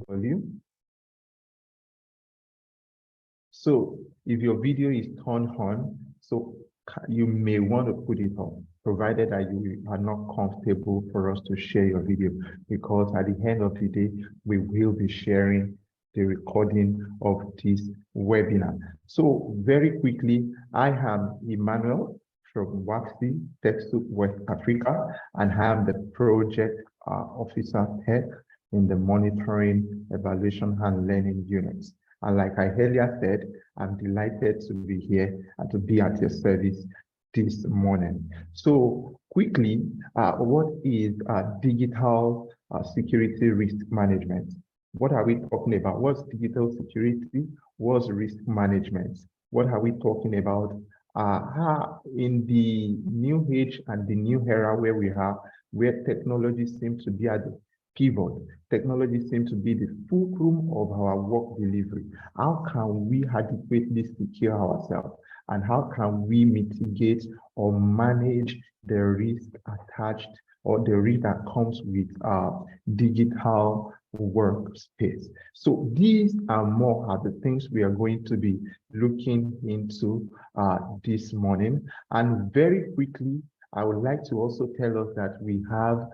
volume. So if your video is turned on, so you may want to put it on, provided that you are not comfortable for us to share your video, because at the end of the day, we will be sharing the recording of this webinar. So very quickly, I am Emmanuel from WAXI, TechSoup West Africa, and I am the project officer tech in the monitoring, evaluation, and learning units. And like I earlier said, I'm delighted to be here and to be at your service this morning. So quickly, what is digital security risk management? What are we talking about? What's digital security? What's risk management? What are we talking about? In the new age and the new era where we are, where technology seems to be at the pivot, technology seems to be the fulcrum of our work delivery. How can we adequately secure ourselves? And how can we mitigate or manage the risk attached or the risk that comes with digital workspace? So these are more of the things we are going to be looking into this morning. And very quickly, I would like to also tell us that we have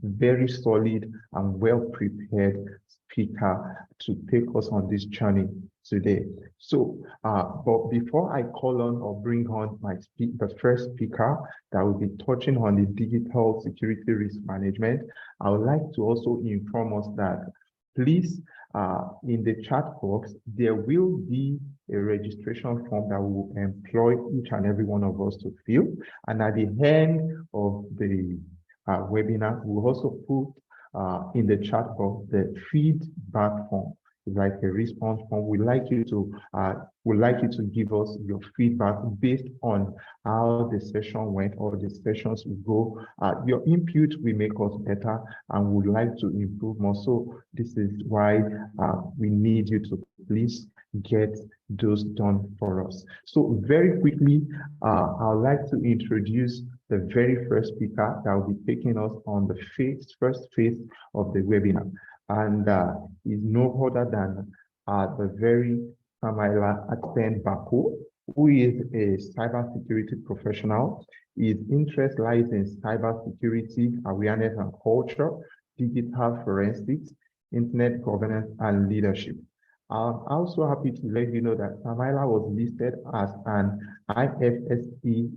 very solid and well-prepared speaker to take us on this journey today. So, but before I call on or bring on the first speaker that will be touching on the digital security risk management, I would like to also inform us that please, in the chat box, there will be a registration form that will employ each and every one of us to fill. And at the end of the webinar, we'll also put in the chat box the feedback form, like a response form. We'd like you to give us your feedback based on how the session went or the sessions will go. Your input will make us better and would like to improve more. So this is why we need you to please get those done for us. So very quickly, I'd like to introduce the very first speaker that will be taking us on the first phase of the webinar. And is no other than the very Samaila Atsen-Bako, who is a cybersecurity professional. His interest lies in cybersecurity awareness and culture, digital forensics, internet governance, and leadership. I'm also happy to let you know that Samaila was listed as an IFSCC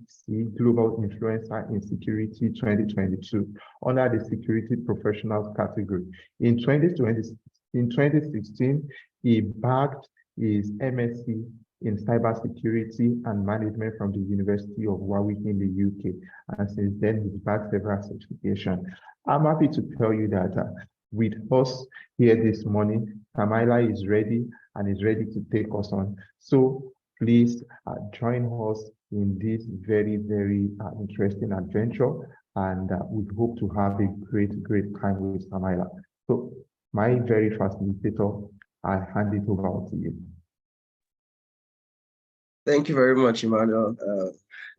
Global Influencer in Security 2022 under the Security Professionals category. In 2016, he bagged his MSc in Cybersecurity and Management from the University of Warwick in the UK, and since then he's bagged several certifications. I'm happy to tell you that with us here this morning, Samaila is ready and is ready to take us on. So please join us in this very, very interesting adventure, and we hope to have a great time with Samaila. So my very facilitator, I hand it over to you. Thank you very much, Emmanuel.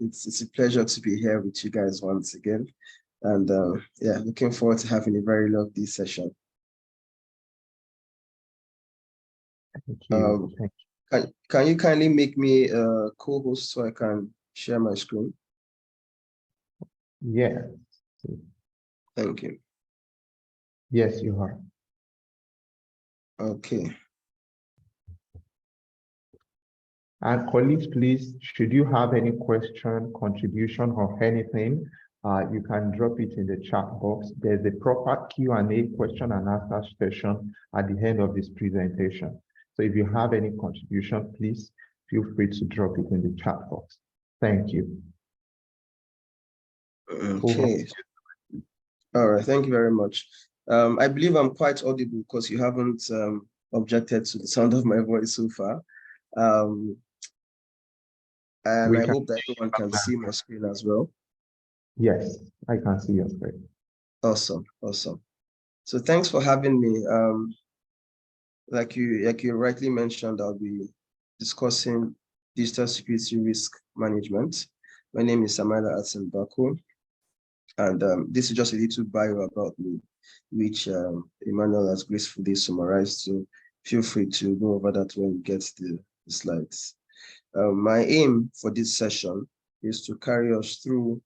It's a pleasure to be here with you guys once again. And yeah, looking forward to having a very lovely session. Thank you. Can you kindly make me a co-host so I can share my screen? Yeah. Thank you. Yes, you are. Okay. And colleagues, please, should you have any question, contribution, or anything, you can drop it in the chat box. There's a proper Q&A, question and answer session at the end of this presentation. So if you have any contribution, please feel free to drop it in the chat box. Thank you. Okay. All right, thank you very much. I believe I'm quite audible because you haven't objected to the sound of my voice so far. And I hope that everyone can see my screen as well. Yes, I can see your screen. Awesome, awesome. So thanks for having me. Like you rightly mentioned, I'll be discussing digital security risk management. My name is Samaila Atsen-Bako, and this is just a little bio about me. which Emmanuel has gracefully summarized. So feel free to go over that when you get the slides. My aim for this session is to carry us through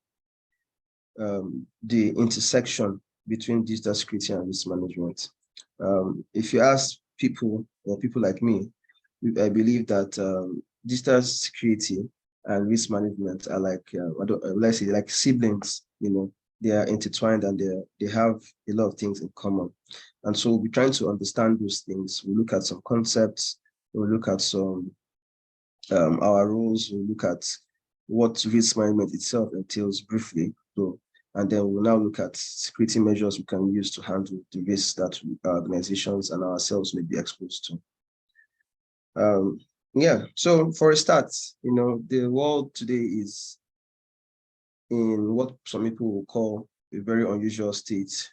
the intersection between digital security and risk management. If you ask people, or people like me, I believe that digital security and risk management are like, let's say, like siblings. They are intertwined and they have a lot of things in common. And so we're trying to understand those things. We look at some concepts, we look at some our rules, we look at what risk management itself entails briefly. And then we'll now look at security measures we can use to handle the risks that our organizations and ourselves may be exposed to. So for a start, the world today is in what some people will call a very unusual state,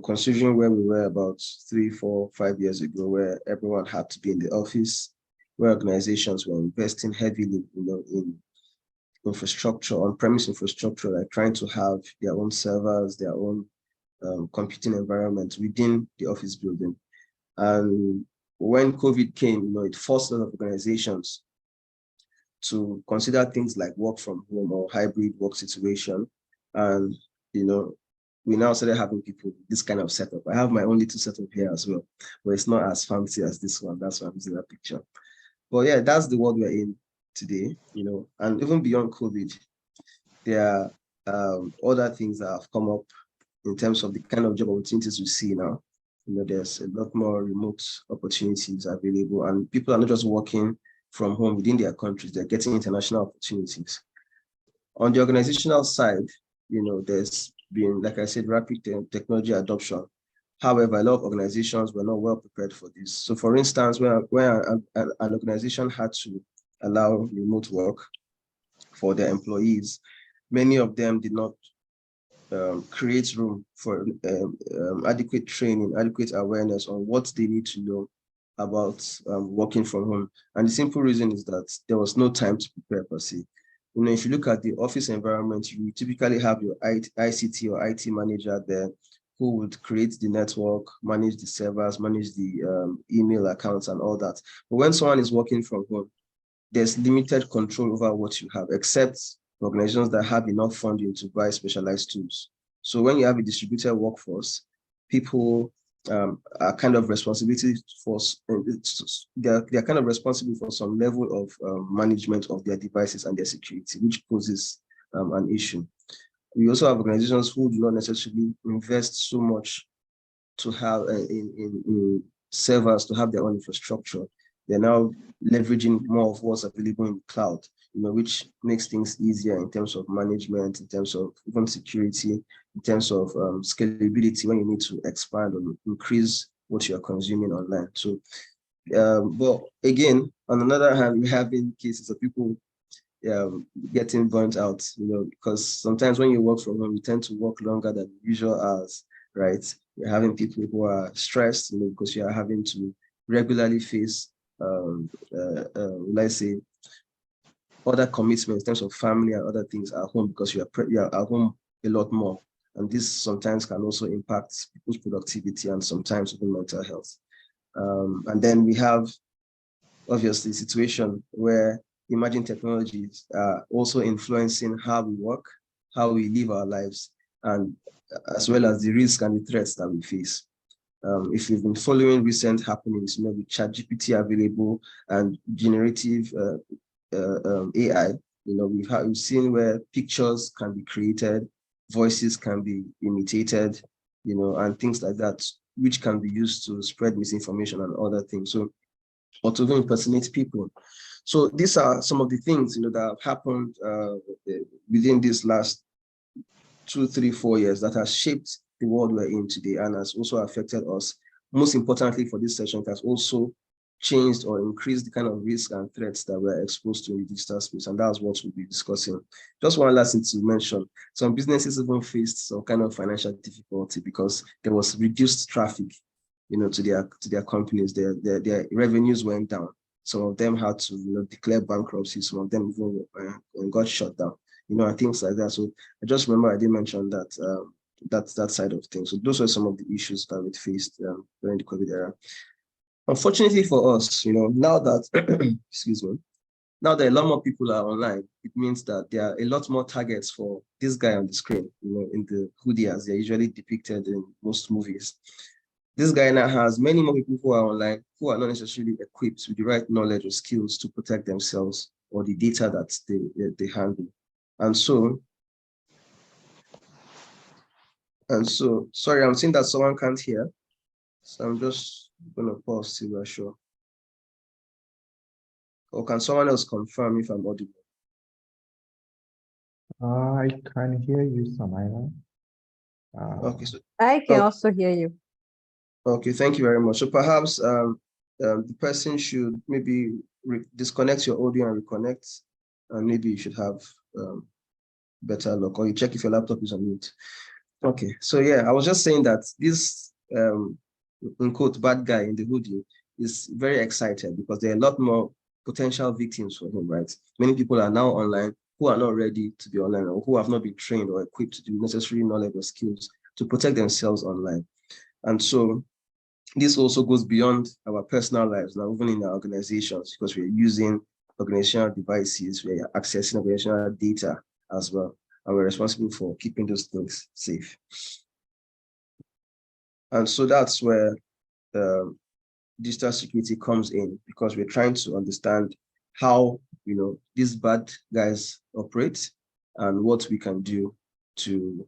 considering where we were about 3, 4, 5 years ago, where everyone had to be in the office, where organizations were investing heavily, in infrastructure, on-premise infrastructure, like trying to have their own servers, their own computing environment within the office building. And when COVID came, it forced a lot of organizations to consider things like work from home or hybrid work situation. And, we now started having people this kind of setup. I have my own little setup here as well, but it's not as fancy as this one. That's why I'm using that picture. But yeah, that's the world we're in today, and even beyond COVID, there are other things that have come up in terms of the kind of job opportunities we see now. There's a lot more remote opportunities available, and people are not just working from home within their countries, they're getting international opportunities. On the organizational side, there's been, like I said, rapid technology adoption. However, a lot of organizations were not well prepared for this. So for instance, where an organization had to allow remote work for their employees, many of them did not create room for adequate training, adequate awareness on what they need to know about working from home. And the simple reason is that there was no time to prepare per se. If you look at the office environment, you typically have your ICT or IT manager there who would create the network, manage the servers, manage the email accounts and all that. But when someone is working from home, there's limited control over what you have, except organizations that have enough funding to buy specialized tools. So when you have a distributed workforce, people are kind of responsibility for, they're kind of responsible for some level of management of their devices and their security, which poses an issue. We also have organizations who do not necessarily invest so much to have in servers, to have their own infrastructure. They're now leveraging more of what's available in the cloud, which makes things easier in terms of management, in terms of even security, in terms of scalability when you need to expand or increase what you're consuming online. So, but again, on another hand, we have in cases of people getting burnt out, because sometimes when you work from home, you tend to work longer than usual hours, right? You're having people who are stressed, because you are having to regularly face, let's say, other commitments in terms of family and other things at home, because you are at home a lot more. And this sometimes can also impact people's productivity and sometimes even mental health. And then we have, obviously, a situation where emerging technologies are also influencing how we work, how we live our lives, and as well as the risks and the threats that we face. If you've been following recent happenings, with ChatGPT available and generative AI, we've seen where pictures can be created, voices can be imitated, and things like that, which can be used to spread misinformation and other things. So, or to even impersonate people. So these are some of the things, that have happened within this last 2, 3, 4 years that has shaped the world we're in today and has also affected us. Most importantly for this session, it has also changed or increased the kind of risks and threats that we're exposed to in the digital space. And that's what we'll be discussing. Just one last thing to mention. Some businesses even faced some kind of financial difficulty because there was reduced traffic, to their companies. Their revenues went down. Some of them had to, declare bankruptcy. Some of them even got shut down, and things like that. So I just remember I did mention that that side of things. So those were some of the issues that we faced during the COVID era. Unfortunately for us, now that, excuse me, now that a lot more people are online, it means that there are a lot more targets for this guy on the screen, in the hoodie as they're usually depicted in most movies. This guy now has many more people who are online who are not necessarily equipped with the right knowledge or skills to protect themselves or the data that they handle. And so, sorry, I'm seeing that someone can't hear. So I'm just going to pause till we're sure. Or can someone else confirm if I'm audible? I can hear you, Samaila. Okay, so I can also hear you. okay, thank you very much. So perhaps the person should maybe disconnect your audio and reconnect, and maybe you should have better luck, or you check if your laptop is on mute. Okay, so yeah, I was just saying that this in quote bad guy in the hoodie is very excited because there are a lot more potential victims for him, right? Many people are now online who are not ready to be online or who have not been trained or equipped to do necessary knowledge or skills to protect themselves online. And so this also goes beyond our personal lives now, even in our organizations, because we're using organizational devices, we're accessing organizational data as well, and we're responsible for keeping those things safe. And so that's where digital security comes in, because we're trying to understand how these bad guys operate and what we can do to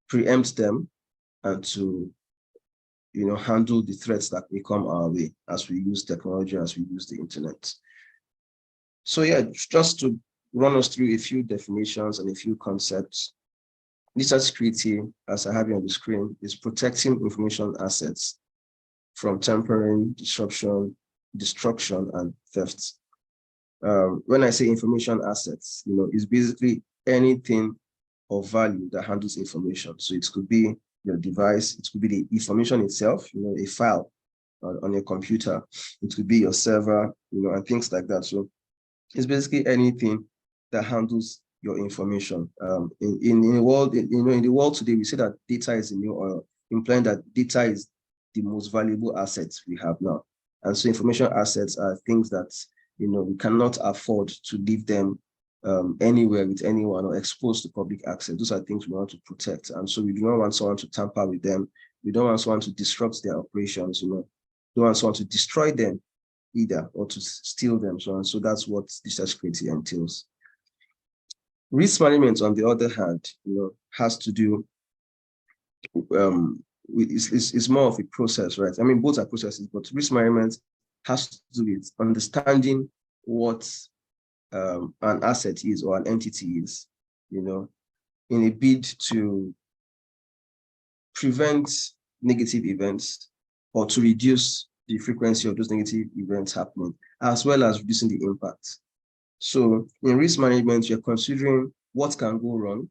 preempt them and to handle the threats that may come our way as we use technology, as we use the internet. So yeah, just to run us through a few definitions and a few concepts. Digital security, as I have it on the screen, is protecting information assets from tampering, disruption, destruction, and theft. When I say information assets, it's basically anything of value that handles information. So it could be your device, it could be the information itself, a file on your computer, it could be your server, and things like that. So it's basically anything that handles your information. In the world, in the world today, we say that data is the new oil, implying that data is the most valuable assets we have now. And so information assets are things that we cannot afford to leave them anywhere with anyone or exposed to public access. Those are things we want to protect. And so we do not want someone to tamper with them. We don't want someone to disrupt their operations, don't want someone to destroy them either or to steal them. So that's what digital security entails. Risk management, on the other hand, has to do it's more of a process, right? I mean, both are processes, but risk management has to do with understanding what an asset is or an entity is, in a bid to prevent negative events or to reduce the frequency of those negative events happening, as well as reducing the impact. So in risk management, you're considering what can go wrong,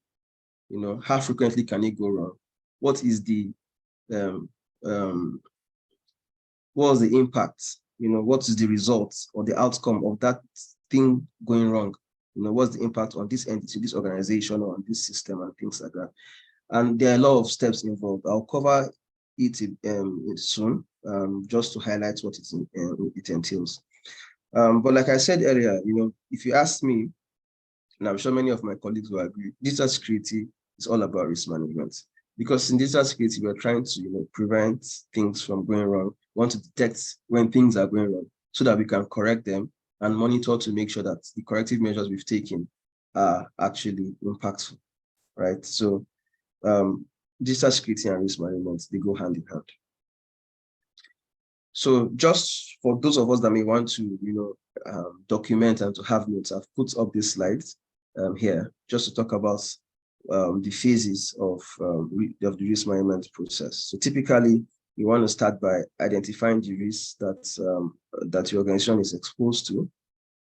how frequently can it go wrong? What is the what is the impact? What is the result or the outcome of that thing going wrong? What's the impact on this entity, this organization, or on this system and things like that? And there are a lot of steps involved. I'll cover it soon, just to highlight what it entails. But like I said earlier, if you ask me, and I'm sure many of my colleagues will agree, digital security is all about risk management. Because in digital security, we're trying to prevent things from going wrong. We want to detect when things are going wrong so that we can correct them and monitor to make sure that the corrective measures we've taken are actually impactful, right? So digital security and risk management, they go hand in hand. So just for those of us that may want to, document and to have notes, I've put up this slide here just to talk about the phases of the risk management process. So typically, you want to start by identifying the risks that your organization is exposed to,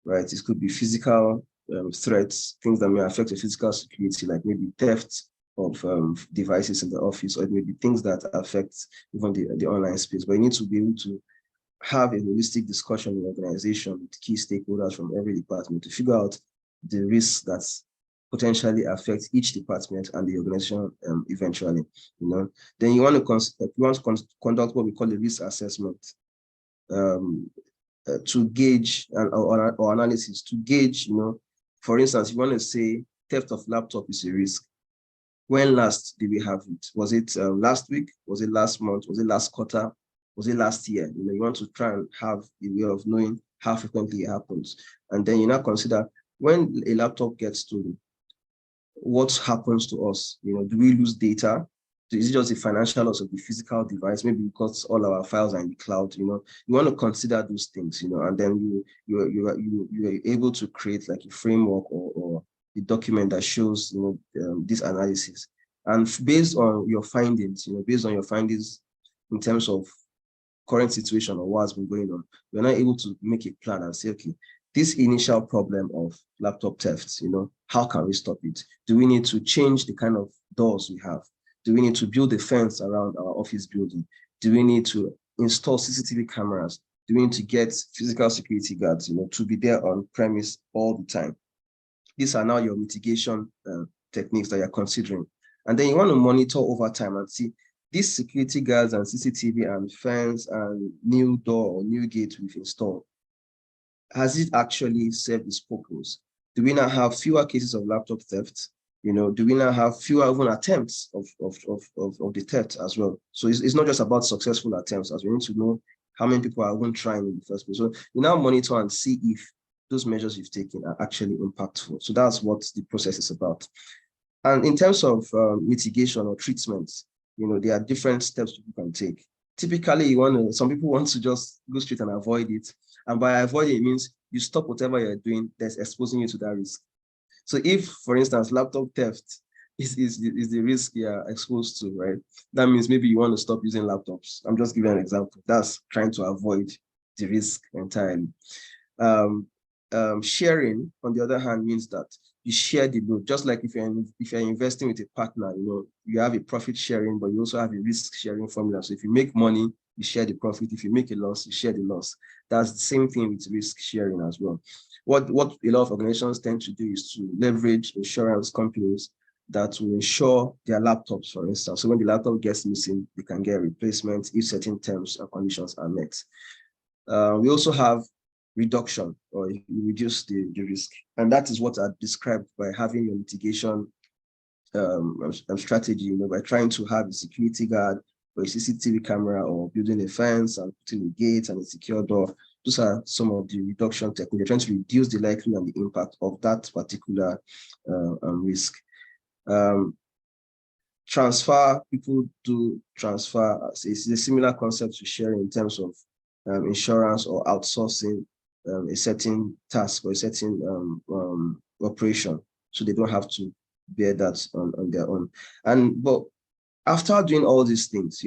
right? It could be physical threats, things that may affect your physical security, like maybe theft of devices in the office, or it may be things that affect even the online space. But you need to be able to have a holistic discussion in the organization with key stakeholders from every department to figure out the risks that potentially affect each department and the organization eventually. Then you want to conduct what we call a risk assessment to gauge or analysis to gauge. For instance, you want to say theft of laptop is a risk. When last did we have it? Was it last week? Was it last month? Was it last quarter? Was it last year? You want to try and have a way of knowing how frequently it happens. And then you now consider when a laptop gets stolen, what happens to us? Do we lose data? Is it just the financial loss of the physical device? Maybe because all our files are in the cloud. You want to consider those things. And then you are able to create like a framework or the document that shows this analysis. And based on your findings, in terms of current situation or what's been going on, we're not able to make a plan and say, okay, this initial problem of laptop theft, how can we stop it? Do we need to change the kind of doors we have? Do we need to build a fence around our office building? Do we need to install CCTV cameras? Do we need to get physical security guards, to be there on premise all the time? These are now your mitigation techniques that you're considering. And then you want to monitor over time and see these security guards and CCTV and fence and new door or new gate we've installed. Has it actually served its purpose? Do we now have fewer cases of laptop theft? Do we now have fewer even attempts of the theft as well? So it's not just about successful attempts, as we need to know how many people are even trying in the first place. So you now monitor and see if those measures you've taken are actually impactful. So that's what the process is about. And in terms of mitigation or treatment, there are different steps people can take. Typically, some people want to just go straight and avoid it. And by avoiding, it means you stop whatever you're doing that's exposing you to that risk. So if, for instance, laptop theft is the risk you're exposed to, right? That means maybe you want to stop using laptops. I'm just giving an example. That's trying to avoid the risk entirely. Sharing, on the other hand, means that you share the load. Just like if you're investing with a partner, you have a profit sharing, but you also have a risk sharing formula. So if you make money, you share the profit. If you make a loss, you share the loss. That's the same thing with risk sharing as well. What a lot of organizations tend to do is to leverage insurance companies that will insure their laptops, for instance. So when the laptop gets missing, they can get a replacement if certain terms and conditions are met. We also have reduction, or you reduce the risk. And that is what I described by having your mitigation strategy, by trying to have a security guard or a CCTV camera or building a fence and putting a gate and a secure door. Those are some of the reduction techniques. They're trying to reduce the likelihood and the impact of that particular risk. Transfer, people do transfer. It's a similar concept to sharing in terms of insurance or outsourcing a certain task or a certain operation, so they don't have to bear that on their own. But after doing all these things,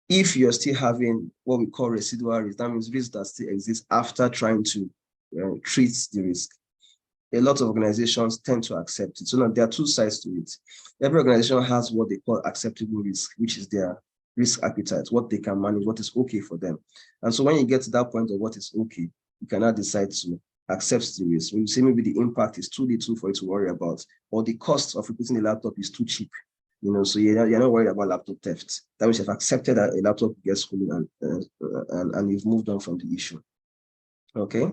if you're still having what we call residual risk, that means risk that still exists after trying to treat the risk. A lot of organizations tend to accept it. So now there are two sides to it. Every organization has what they call acceptable risk, which is their risk appetite, what they can manage, what is okay for them. And so when you get to that point of what is okay, you can now decide to accept the risk. When you say maybe the impact is too little for you to worry about, or the cost of replacing a laptop is too cheap, so you're not worried about laptop theft. That means you've accepted that a laptop gets stolen and you've moved on from the issue. Okay.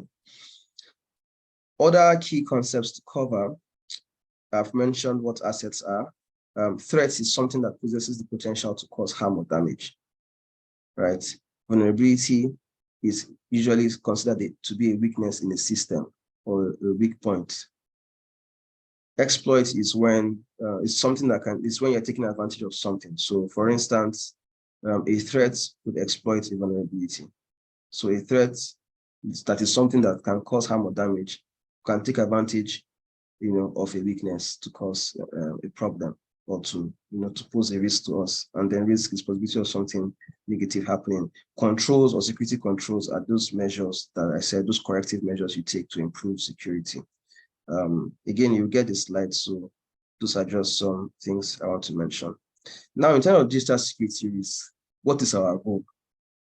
Other key concepts to cover, I've mentioned what assets are. Threats is something that possesses the potential to cause harm or damage, right? Vulnerability is usually considered to be a weakness in a system or a weak point. Exploit is when it's something that is when you're taking advantage of something. So, for instance, a threat could exploit a vulnerability. So, a threat that is something that can cause harm or damage can take advantage, of a weakness to cause a problem or to pose a risk to us. And then risk is possibility of something negative happening. Controls or security controls are those measures that I said, those corrective measures you take to improve security. Again, you get the slide, so those are just some things I want to mention. Now, in terms of digital security risk, what is our goal?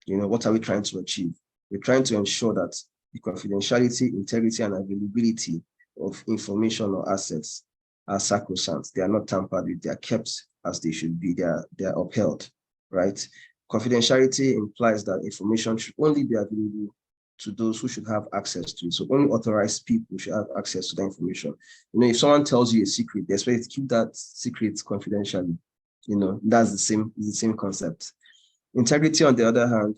What are we trying to achieve? We're trying to ensure that the confidentiality, integrity, and availability of information or assets are sacrosanct. They are not tampered with. They are kept as they should be. They are upheld, right? Confidentiality implies that information should only be available to those who should have access to it. So only authorized people should have access to the information. If someone tells you a secret, they expect to keep that secret confidentially. That's the same concept. Integrity, on the other hand,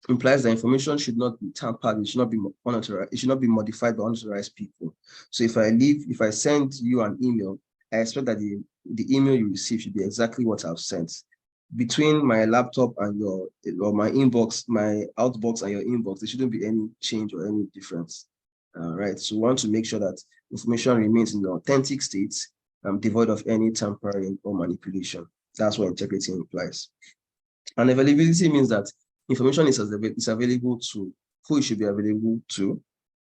implies that information should not be tampered, it should not be unauthorized, it should not be modified by unauthorized people. So if I send you an email, I expect that the email you receive should be exactly what I've sent. Between my laptop and my inbox, my outbox and your inbox, there shouldn't be any change or any difference. Right. So we want to make sure that information remains in the authentic state, devoid of any tampering or manipulation. That's what integrity implies. And availability means that information is available to who it should be available to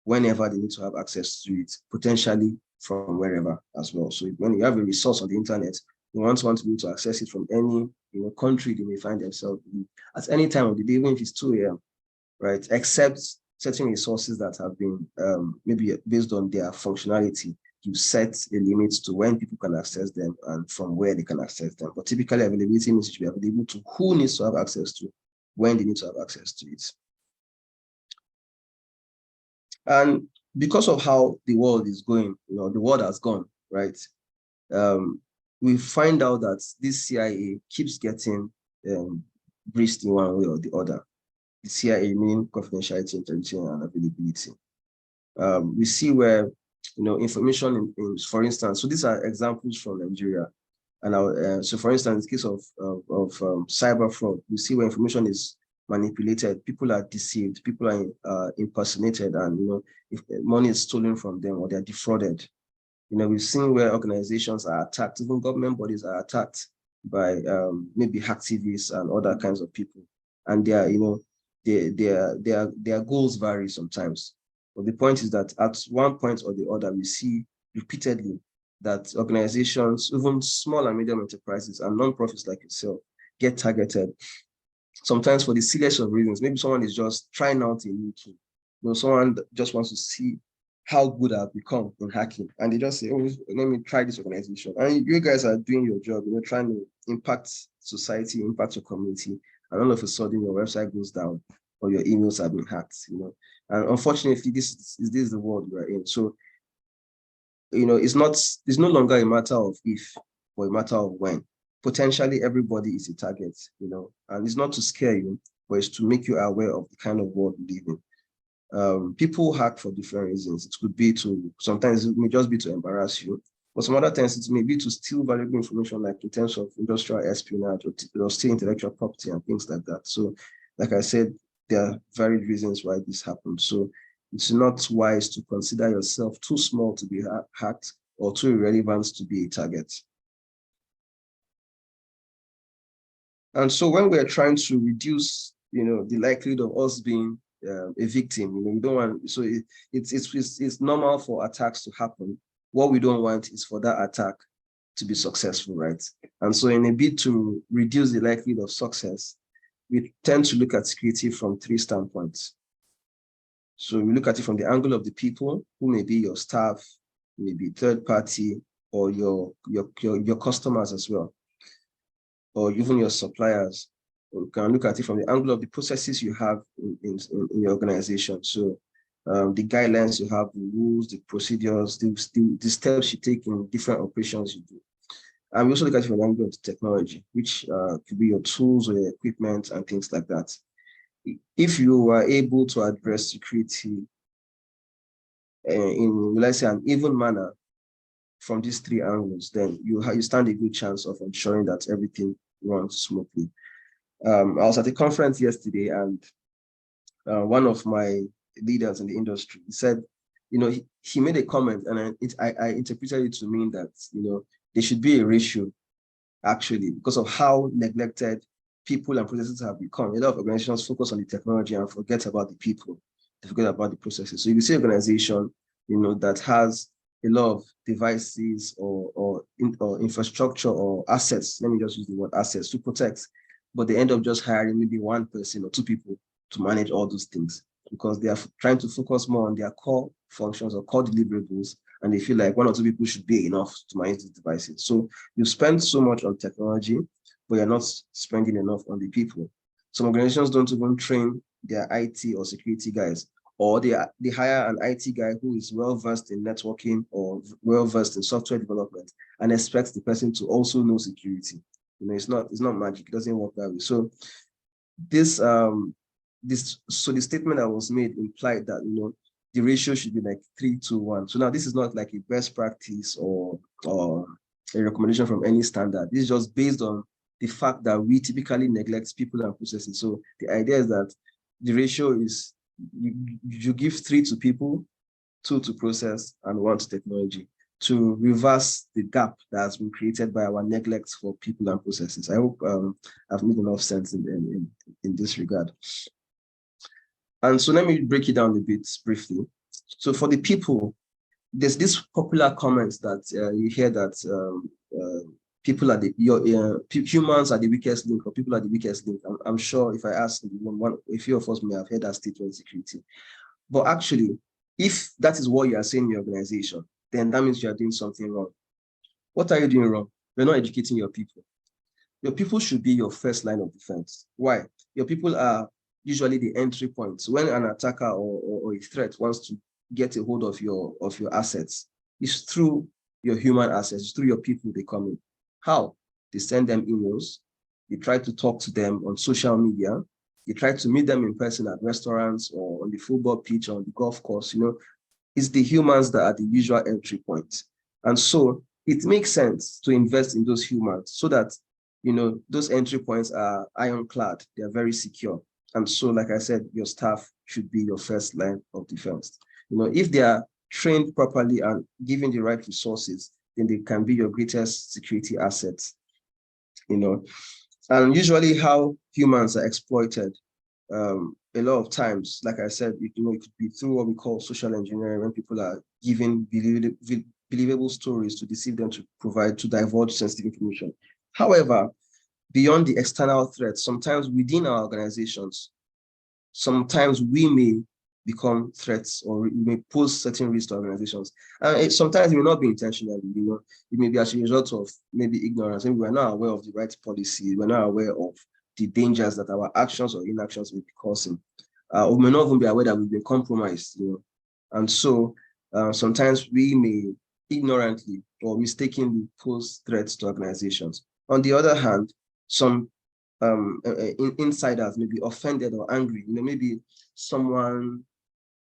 whenever they need to have access to it, potentially from wherever as well. So when you have a resource on the internet, you want to be able to access it from any country they may find themselves in at any time of the day, even if it's 2 a.m., right? Except certain resources that have been maybe based on their functionality, you set a limit to when people can access them and from where they can access them. But typically, availability means you should be available to who needs to have access to, when they need to have access to it. And because of how the world is going, the world has gone, right? We find out that this CIA keeps getting breached in one way or the other. The CIA meaning confidentiality, integrity, and availability. We see where information for instance, so these are examples from Nigeria. And so for instance, in the case of cyber fraud, we see where information is manipulated, people are deceived, people are impersonated, and if money is stolen from them or they're defrauded. We've seen where organizations are attacked, even government bodies are attacked by maybe hacktivists and other kinds of people. And their goals vary sometimes. But the point is that at one point or the other, we see repeatedly that organizations, even small and medium enterprises and non-profits like yourself, get targeted. Sometimes for the silliest of reasons. Maybe someone is just trying out a new tool. Someone just wants to see how good I've become in hacking. And they just say, oh, let me try this organization. And you guys are doing your job, trying to impact society, impact your community. And all of a sudden, your website goes down or your emails have been hacked, And unfortunately, this is the world we're in. So, it's no longer a matter of if, but a matter of when. Potentially, everybody is a target, and it's not to scare you, but it's to make you aware of the kind of world we live in. People hack for different reasons. It could be sometimes it may just be to embarrass you, but some other times it may be to steal valuable information, like in terms of industrial espionage or steal intellectual property and things like that. So, like I said, there are varied reasons why this happens. So it's not wise to consider yourself too small to be hacked or too irrelevant to be a target. And so when we're trying to reduce, the likelihood of us being a victim, we don't want, so it's normal for attacks to happen. What we don't want is for that attack to be successful, right? And so in a bid to reduce the likelihood of success, we tend to look at security from 3 standpoints. So we look at it from the angle of the people, who may be your staff, maybe third party, or your customers as well, or even your suppliers. We can look at it from the angle of the processes you have in your organization. So the guidelines you have, the rules, the procedures, the steps you take in different operations you do. And we also look at it from the angle of the technology, which could be your tools or your equipment and things like that. If you are able to address security in, let's say, an even manner from these 3 angles, then you stand a good chance of ensuring that everything runs smoothly. I was at a conference yesterday, and one of my leaders in the industry said, he made a comment, and I interpreted it to mean that, there should be a ratio, actually, because of how neglected people and processes have become. A lot of organizations focus on the technology and forget about the people. They forget about the processes. So if you see an organization, that has a lot of devices or infrastructure or assets, let me just use the word assets, to protect, but they end up just hiring maybe 1 person or 2 people to manage all those things, because they are trying to focus more on their core functions or core deliverables and they feel like 1 or 2 people should be enough to manage the devices. So you spend so much on technology, but you're not spending enough on the people. Some organizations don't even train their IT or security guys, or they hire an IT guy who is well-versed in networking or well-versed in software development and expects the person to also know security. It's not magic. It doesn't work that way. So the statement that was made implied that, the ratio should be like 3:1. So now this is not like a best practice or a recommendation from any standard. This is just based on the fact that we typically neglect people and processes. So the idea is that the ratio is you give 3 to people, 2 to process, and 1 to technology, to reverse the gap that has been created by our neglect for people and processes. I hope I've made enough sense in this regard. And so let me break it down a bit briefly. So for the people, there's this popular comment that you hear that people are humans are the weakest link, or people are the weakest link. I'm sure if I ask a few of us may have heard that statement in security. But actually, if that is what you are saying in your organization, then that means you are doing something wrong. What are you doing wrong? You're not educating your people. Your people should be your first line of defense. Why? Your people are usually the entry points. When an attacker or a threat wants to get a hold of your assets, it's through your human assets, it's through your people they come in. How? They send them emails, they try to talk to them on social media, they try to meet them in person at restaurants or on the football pitch or on the golf course. It's the humans that are the usual entry point. And so it makes sense to invest in those humans so that those entry points are ironclad, they are very secure. And so, like I said, your staff should be your first line of defense. If they are trained properly and given the right resources, then they can be your greatest security assets. And usually how humans are exploited, a lot of times, like I said, it could be through what we call social engineering, when people are given believable stories to deceive them, to divulge sensitive information. However, beyond the external threats, sometimes within our organizations, sometimes we may become threats, or we may pose certain risks to organizations. And sometimes it may not be intentionally, it may be as a result of maybe ignorance. Maybe we're not aware of the right policy, we're not aware of the dangers that our actions or inactions may be causing. We may not even be aware that we've been compromised, And so sometimes we may ignorantly or mistakenly pose threats to organizations. On the other hand, some insiders may be offended or angry. Maybe someone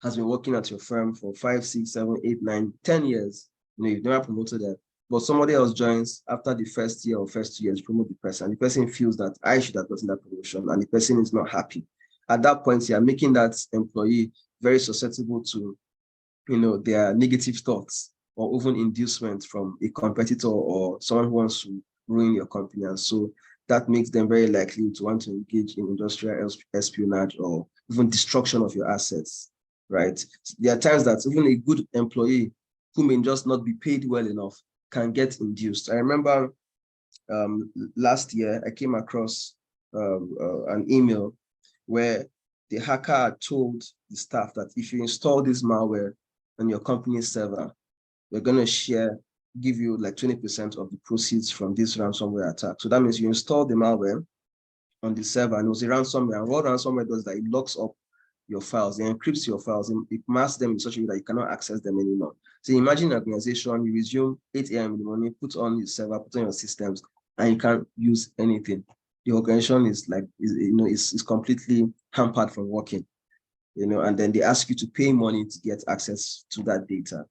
has been working at your firm for 5, 6, 7, 8, 9, 10 years. You've never promoted them, but somebody else joins after the first year or first 2 years, promote the person. And the person feels that I should have gotten that promotion, and the person is not happy. At that point, you are making that employee very susceptible to, their negative thoughts or even inducement from a competitor or someone who wants to ruin your company. And so that makes them very likely to want to engage in industrial espionage or even destruction of your assets, right? There are times that even a good employee who may just not be paid well enough can get induced. I remember last year, I came across an email where the hacker had told the staff that if you install this malware on your company's server, we're going to give you like 20% of the proceeds from this ransomware attack. So that means you install the malware on the server, and it was a ransomware. And what ransomware does is that it locks up your files, it encrypts your files, and it masks them in such a way that you cannot access them anymore. So imagine an organization, you resume 8 a.m. in the morning, put on your server, put on your systems, and you can't use anything. The organization is completely hampered from working, and then they ask you to pay money to get access to that data.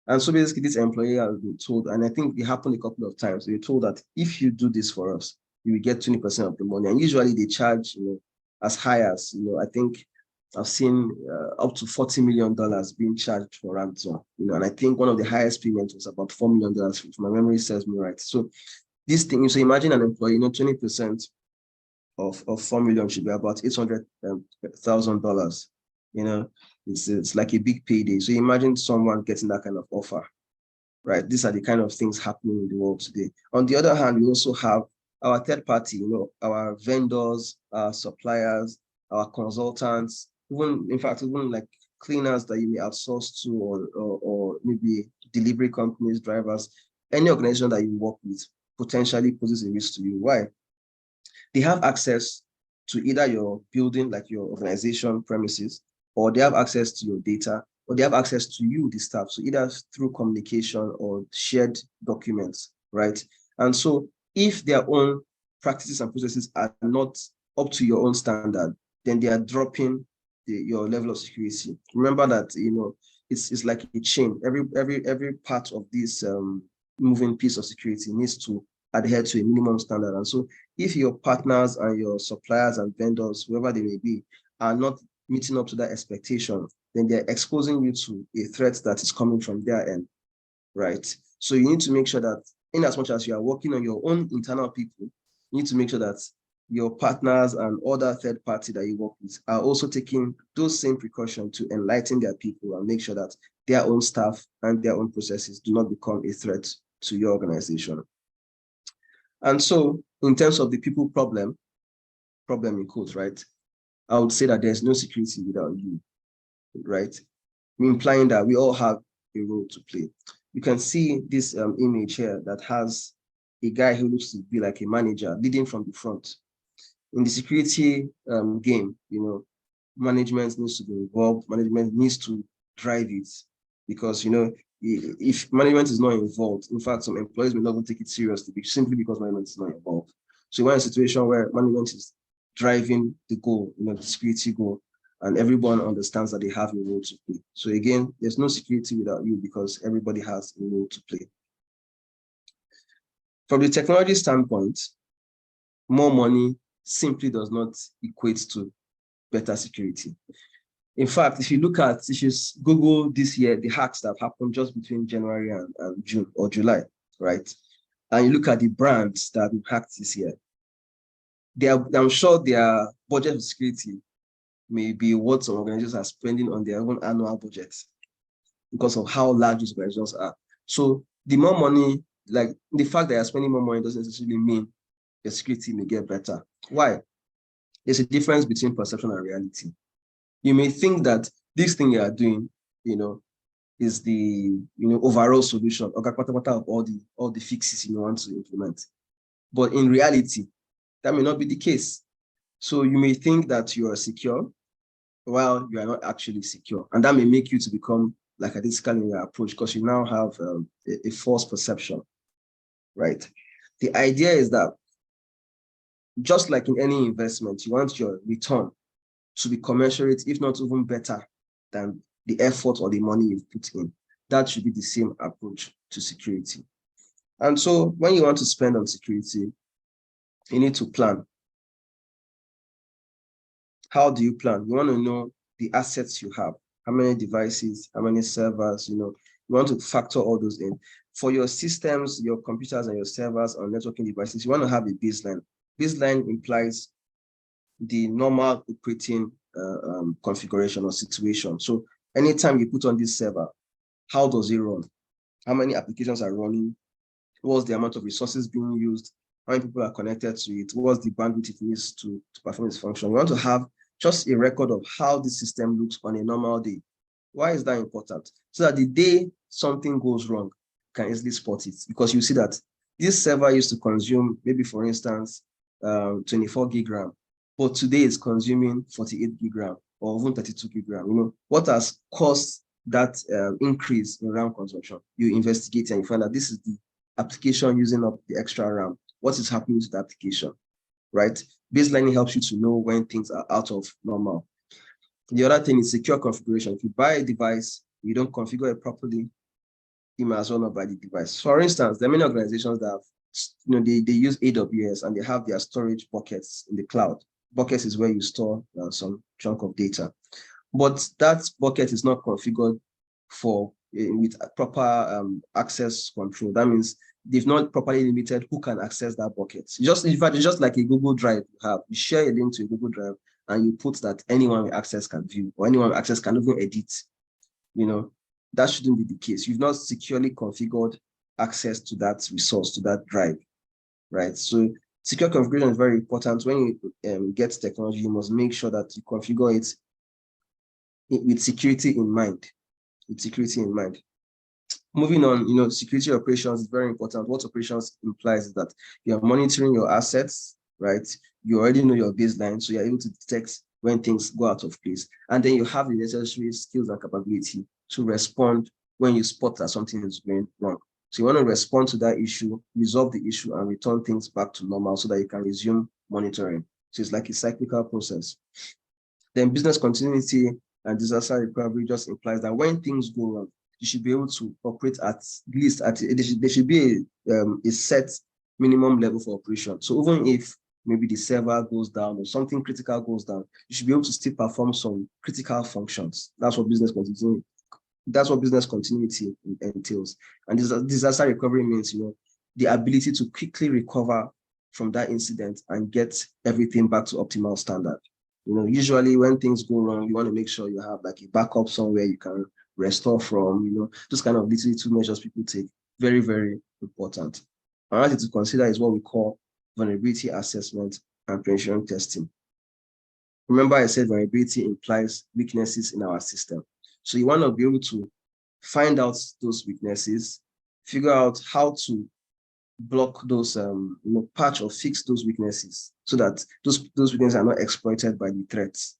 And so basically this employee has been told, and I think it happened a couple of times, they were told that if you do this for us, you will get 20% of the money. And usually they charge, as high as, I think I've seen up to $40 million being charged for ransom, and I think one of the highest payments was about $4 million, if my memory serves me right. So this thing, so imagine an employee, 20% of 4 million should be about $800,000. It's like a big payday. So imagine someone getting that kind of offer, right? These are the kind of things happening in the world today. On the other hand, we also have our third party, our vendors, our suppliers, our consultants, even like cleaners that you may outsource to, or maybe delivery companies, drivers, any organization that you work with potentially poses a risk to you. Why? They have access to either your building, like your organization premises, or they have access to your data, or they have access to you, the staff. So either through communication or shared documents, right? And so if their own practices and processes are not up to your own standard, then they are dropping your level of security. Remember that, it's like a chain. Every part of this moving piece of security needs to adhere to a minimum standard. And so if your partners and your suppliers and vendors, whoever they may be, are not meeting up to that expectation, then they're exposing you to a threat that is coming from their end, right? So you need to make sure that in as much as you are working on your own internal people, you need to make sure that your partners and other third party that you work with are also taking those same precautions to enlighten their people and make sure that their own staff and their own processes do not become a threat to your organization. And so in terms of the people problem in quotes, right? I would say that there's no security without you, right? Implying that we all have a role to play. You can see this image here that has a guy who looks to be like a manager leading from the front. In the security game, management needs to be involved. Management needs to drive it because, if management is not involved, in fact, some employees will not even take it seriously simply because management is not involved. So we're in a situation where management is driving the goal, the security goal, and everyone understands that they have a role to play. So again, there's no security without you because everybody has a role to play. From the technology standpoint, more money simply does not equate to better security. In fact, if you Google this year, the hacks that happened just between January and June or July, right? And you look at the brands that have been hacked this year, I'm sure their budget for security may be what some organizations are spending on their own annual budgets because of how large these organizations are. So the more money, like the fact that you're spending more money doesn't necessarily mean your security may get better. Why? There's a difference between perception and reality. You may think that this thing you are doing, is the overall solution of all the fixes you want to implement. But in reality, that may not be the case. So you may think that you are secure while you are not actually secure. And that may make you to become like a discal in your approach because you now have a false perception, right? The idea is that just like in any investment, you want your return to be commensurate, if not even better than the effort or the money you've put in. That should be the same approach to security. And so when you want to spend on security, you need to plan. How do you plan? You want to know the assets you have, how many devices, how many servers, you want to factor all those in. For your systems, your computers and your servers or networking devices, you want to have a baseline. Baseline implies the normal operating configuration or situation. So anytime you put on this server, how does it run? How many applications are running? What's the amount of resources being used? How many people are connected to it? What's the bandwidth it needs to perform its function? We want to have just a record of how the system looks on a normal day. Why is that important? So that the day something goes wrong, you can easily spot it because you see that this server used to consume, maybe for instance, 24 gig RAM, but today it's consuming 48 gig RAM or even 32 gig RAM. What has caused that increase in RAM consumption? You investigate and you find that this is the application using up the extra RAM. What is happening to the application, right? Baselining helps you to know when things are out of normal. The other thing is secure configuration. If you buy a device, you don't configure it properly, you might as well not buy the device. For instance, there are many organizations that have, they use AWS and they have their storage buckets in the cloud. Buckets is where you store some chunk of data, but that bucket is not configured with proper access control. That means they've not properly limited who can access that bucket. In fact, it's just like a Google Drive you have. You share a link to a Google Drive and you put that anyone with access can view or anyone with access can even edit. That shouldn't be the case. You've not securely configured access to that resource, to that drive, right? So secure configuration is very important. When you get technology, you must make sure that you configure it with security in mind. Moving on, security operations is very important. What operations implies is that you're monitoring your assets, right? You already know your baseline, so you're able to detect when things go out of place. And then you have the necessary skills and capability to respond when you spot that something is going wrong. So you want to respond to that issue, resolve the issue, and return things back to normal so that you can resume monitoring. So it's like a cyclical process. Then business continuity and disaster recovery just implies that when things go wrong, you should be able to operate at least there should be a set minimum level for operation. So even if maybe the server goes down or something critical goes down, you should be able to still perform some critical functions. That's what business continuity entails. And disaster recovery means, the ability to quickly recover from that incident and get everything back to optimal standard. Usually when things go wrong, you want to make sure you have like a backup somewhere you can restore from, those kind of little measures people take. Very, very important. Another thing to consider is what we call vulnerability assessment and penetration testing. Remember I said vulnerability implies weaknesses in our system. So you want to be able to find out those weaknesses, figure out how to block those, patch or fix those weaknesses so that those weaknesses are not exploited by the threats.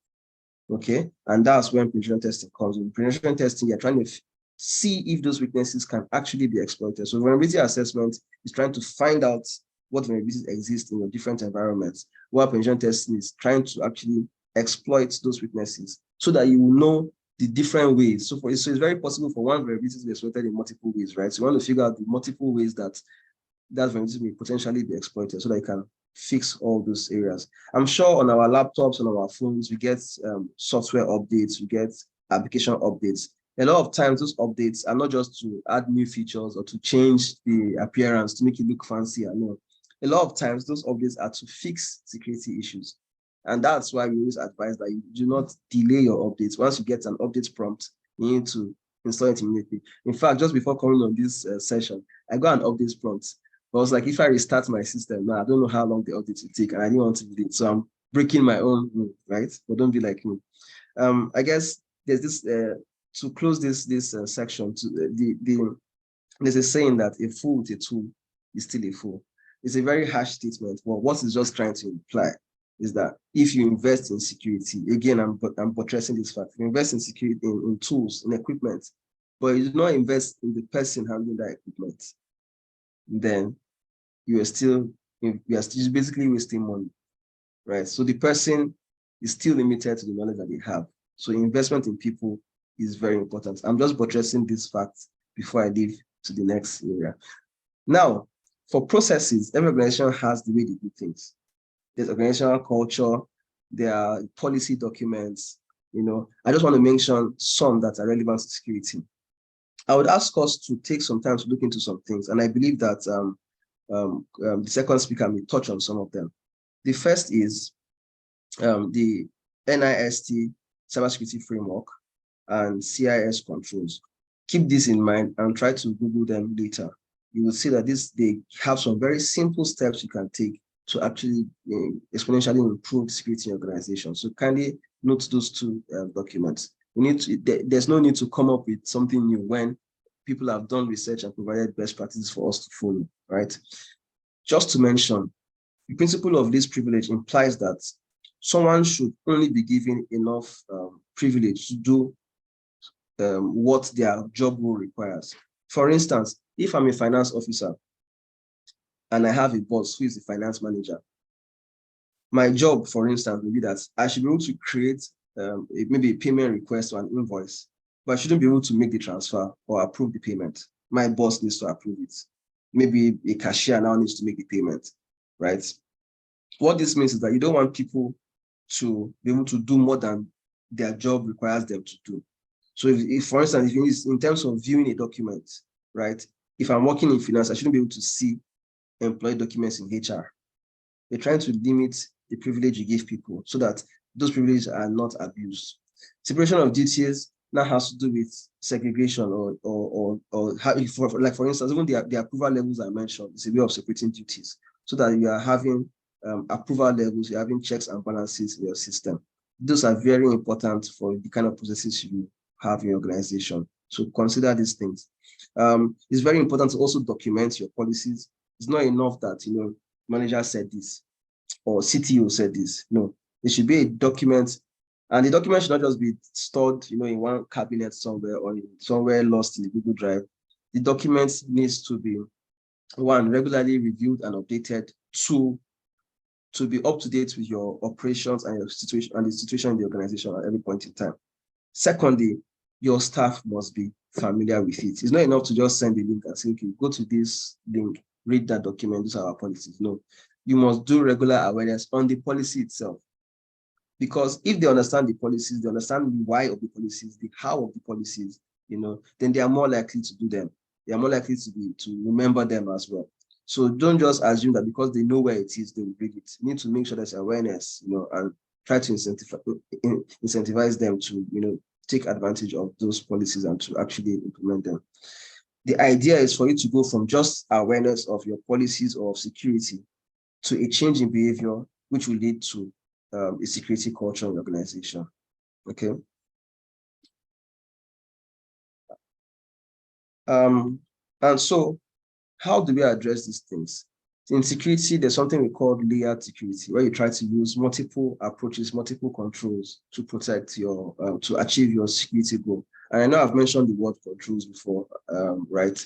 Okay, and that's when penetration testing comes. In penetration testing, you're trying to see if those weaknesses can actually be exploited. So vulnerability assessment is trying to find out what vulnerabilities exist in your different environments, while penetration testing is trying to actually exploit those weaknesses so that you will know the different ways. So it's very possible for one vulnerability to be exploited in multiple ways, right? So you want to figure out the multiple ways that vulnerability may potentially be exploited so that you can fix all those areas. I'm sure on our laptops, on our phones, we get software updates, we get application updates. A lot of times those updates are not just to add new features or to change the appearance to make it look fancier. No, a lot of times those updates are to fix security issues. And that's why we always advise that you do not delay your updates. Once you get an update prompt, you need to install it immediately. In fact, just before coming on this session, I got an update prompt. But I was like, if I restart my system now, I don't know how long the update will take, and I didn't want to do it. So I'm breaking my own rule, right? But don't be like me. I guess there's this to close this section. There's a saying that a fool with a tool is still a fool. It's a very harsh statement. But what it's just trying to imply is that if you invest in security, again, I'm buttressing this fact. If you invest in security, in tools, in equipment, but you do not invest in the person handling that equipment, then you are basically wasting money, right? So the person is still limited to the knowledge that they have. So investment in people is very important. I'm just buttressing this fact before I leave to the next area. Now, for processes, every organization has the way they do things. There's organizational culture, there are policy documents, I just want to mention some that are relevant to security. I would ask us to take some time to look into some things, and I believe that the second speaker may touch on some of them. The first is the NIST cybersecurity framework and CIS controls. Keep this in mind and try to Google them later. You will see that they have some very simple steps you can take to actually exponentially improve security in your organization. So kindly note those two documents. There's no need to come up with something new when people have done research and provided best practices for us to follow, right? Just to mention, the principle of least privilege implies that someone should only be given enough privilege to do what their job role requires. For instance, if I'm a finance officer and I have a boss who is the finance manager, my job, for instance, will be that I should be able to create maybe a payment request or an invoice, but I shouldn't be able to make the transfer or approve the payment. My boss needs to approve it. Maybe a cashier now needs to make the payment, right? What this means is that you don't want people to be able to do more than their job requires them to do. So if for instance, in terms of viewing a document, right? If I'm working in finance, I shouldn't be able to see employee documents in HR. They're trying to limit the privilege you give people so that those privileges are not abused. Separation of duties now has to do with segregation or like for instance, even the approval levels I mentioned is a way of separating duties so that you are having approval levels, you're having checks and balances in your system. Those are very important for the kind of processes you have in your organization. So consider these things. It's very important to also document your policies. It's not enough that, manager said this or CTO said this. No, it should be a document, and the document should not just be stored, in one cabinet somewhere or somewhere lost in the Google Drive. The document needs to be, one, regularly reviewed and updated. Two, to be up to date with your operations and your situation and the situation in the organization at every point in time. Secondly, your staff must be familiar with it. It's not enough to just send a link and say, okay, go to this link, read that document, these are our policies. No, you must do regular awareness on the policy itself. Because if they understand the policies, they understand the why of the policies, the how of the policies, then they are more likely to do them. They are more likely to remember them as well. So don't just assume that because they know where it is, they will read it. You need to make sure there's awareness, and try to incentivize them to, take advantage of those policies and to actually implement them. The idea is for you to go from just awareness of your policies or of security to a change in behavior, which will lead to a security culture in the organization. Okay. And so, how do we address these things? In security, there's something we call layered security, where you try to use multiple approaches, multiple controls to protect your, to achieve your security goal. And I know I've mentioned the word controls before, right?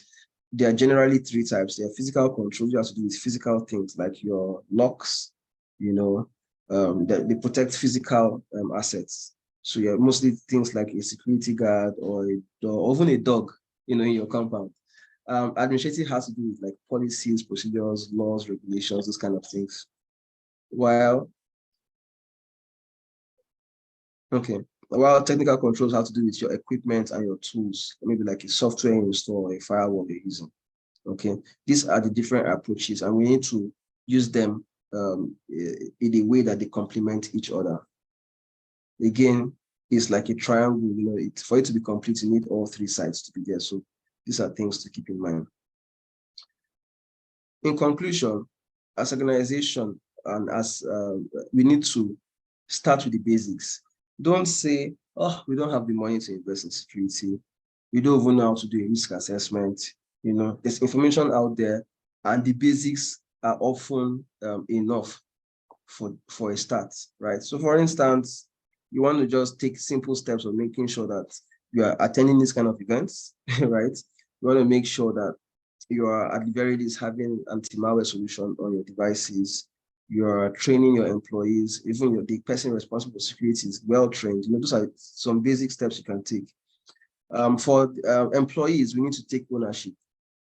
There are generally three types. There are physical controls, you have to do with physical things like your locks, they protect physical assets. So yeah, mostly things like a security guard or a dog, or even a dog, in your compound. Administrative has to do with like policies, procedures, laws, regulations, those kind of things. While technical controls have to do with your equipment and your tools, maybe like a software you install or a firewall you're using. Okay, these are the different approaches, and we need to use them in a way that they complement each other. Again, it's like a triangle, for it to be complete, you need all three sides to be there. So these are things to keep in mind. In conclusion, as an organization and as we need to start with the basics. Don't say, oh, we don't have the money to invest in security. We don't even know how to do a risk assessment. There's information out there, and the basics are often enough for a start, right? So for instance, you want to just take simple steps of making sure that you are attending these kind of events, right? You want to make sure that you are at the very least having anti-malware solution on your devices. You are training your employees, even the person responsible for security is well trained. Those are some basic steps you can take. For employees, we need to take ownership.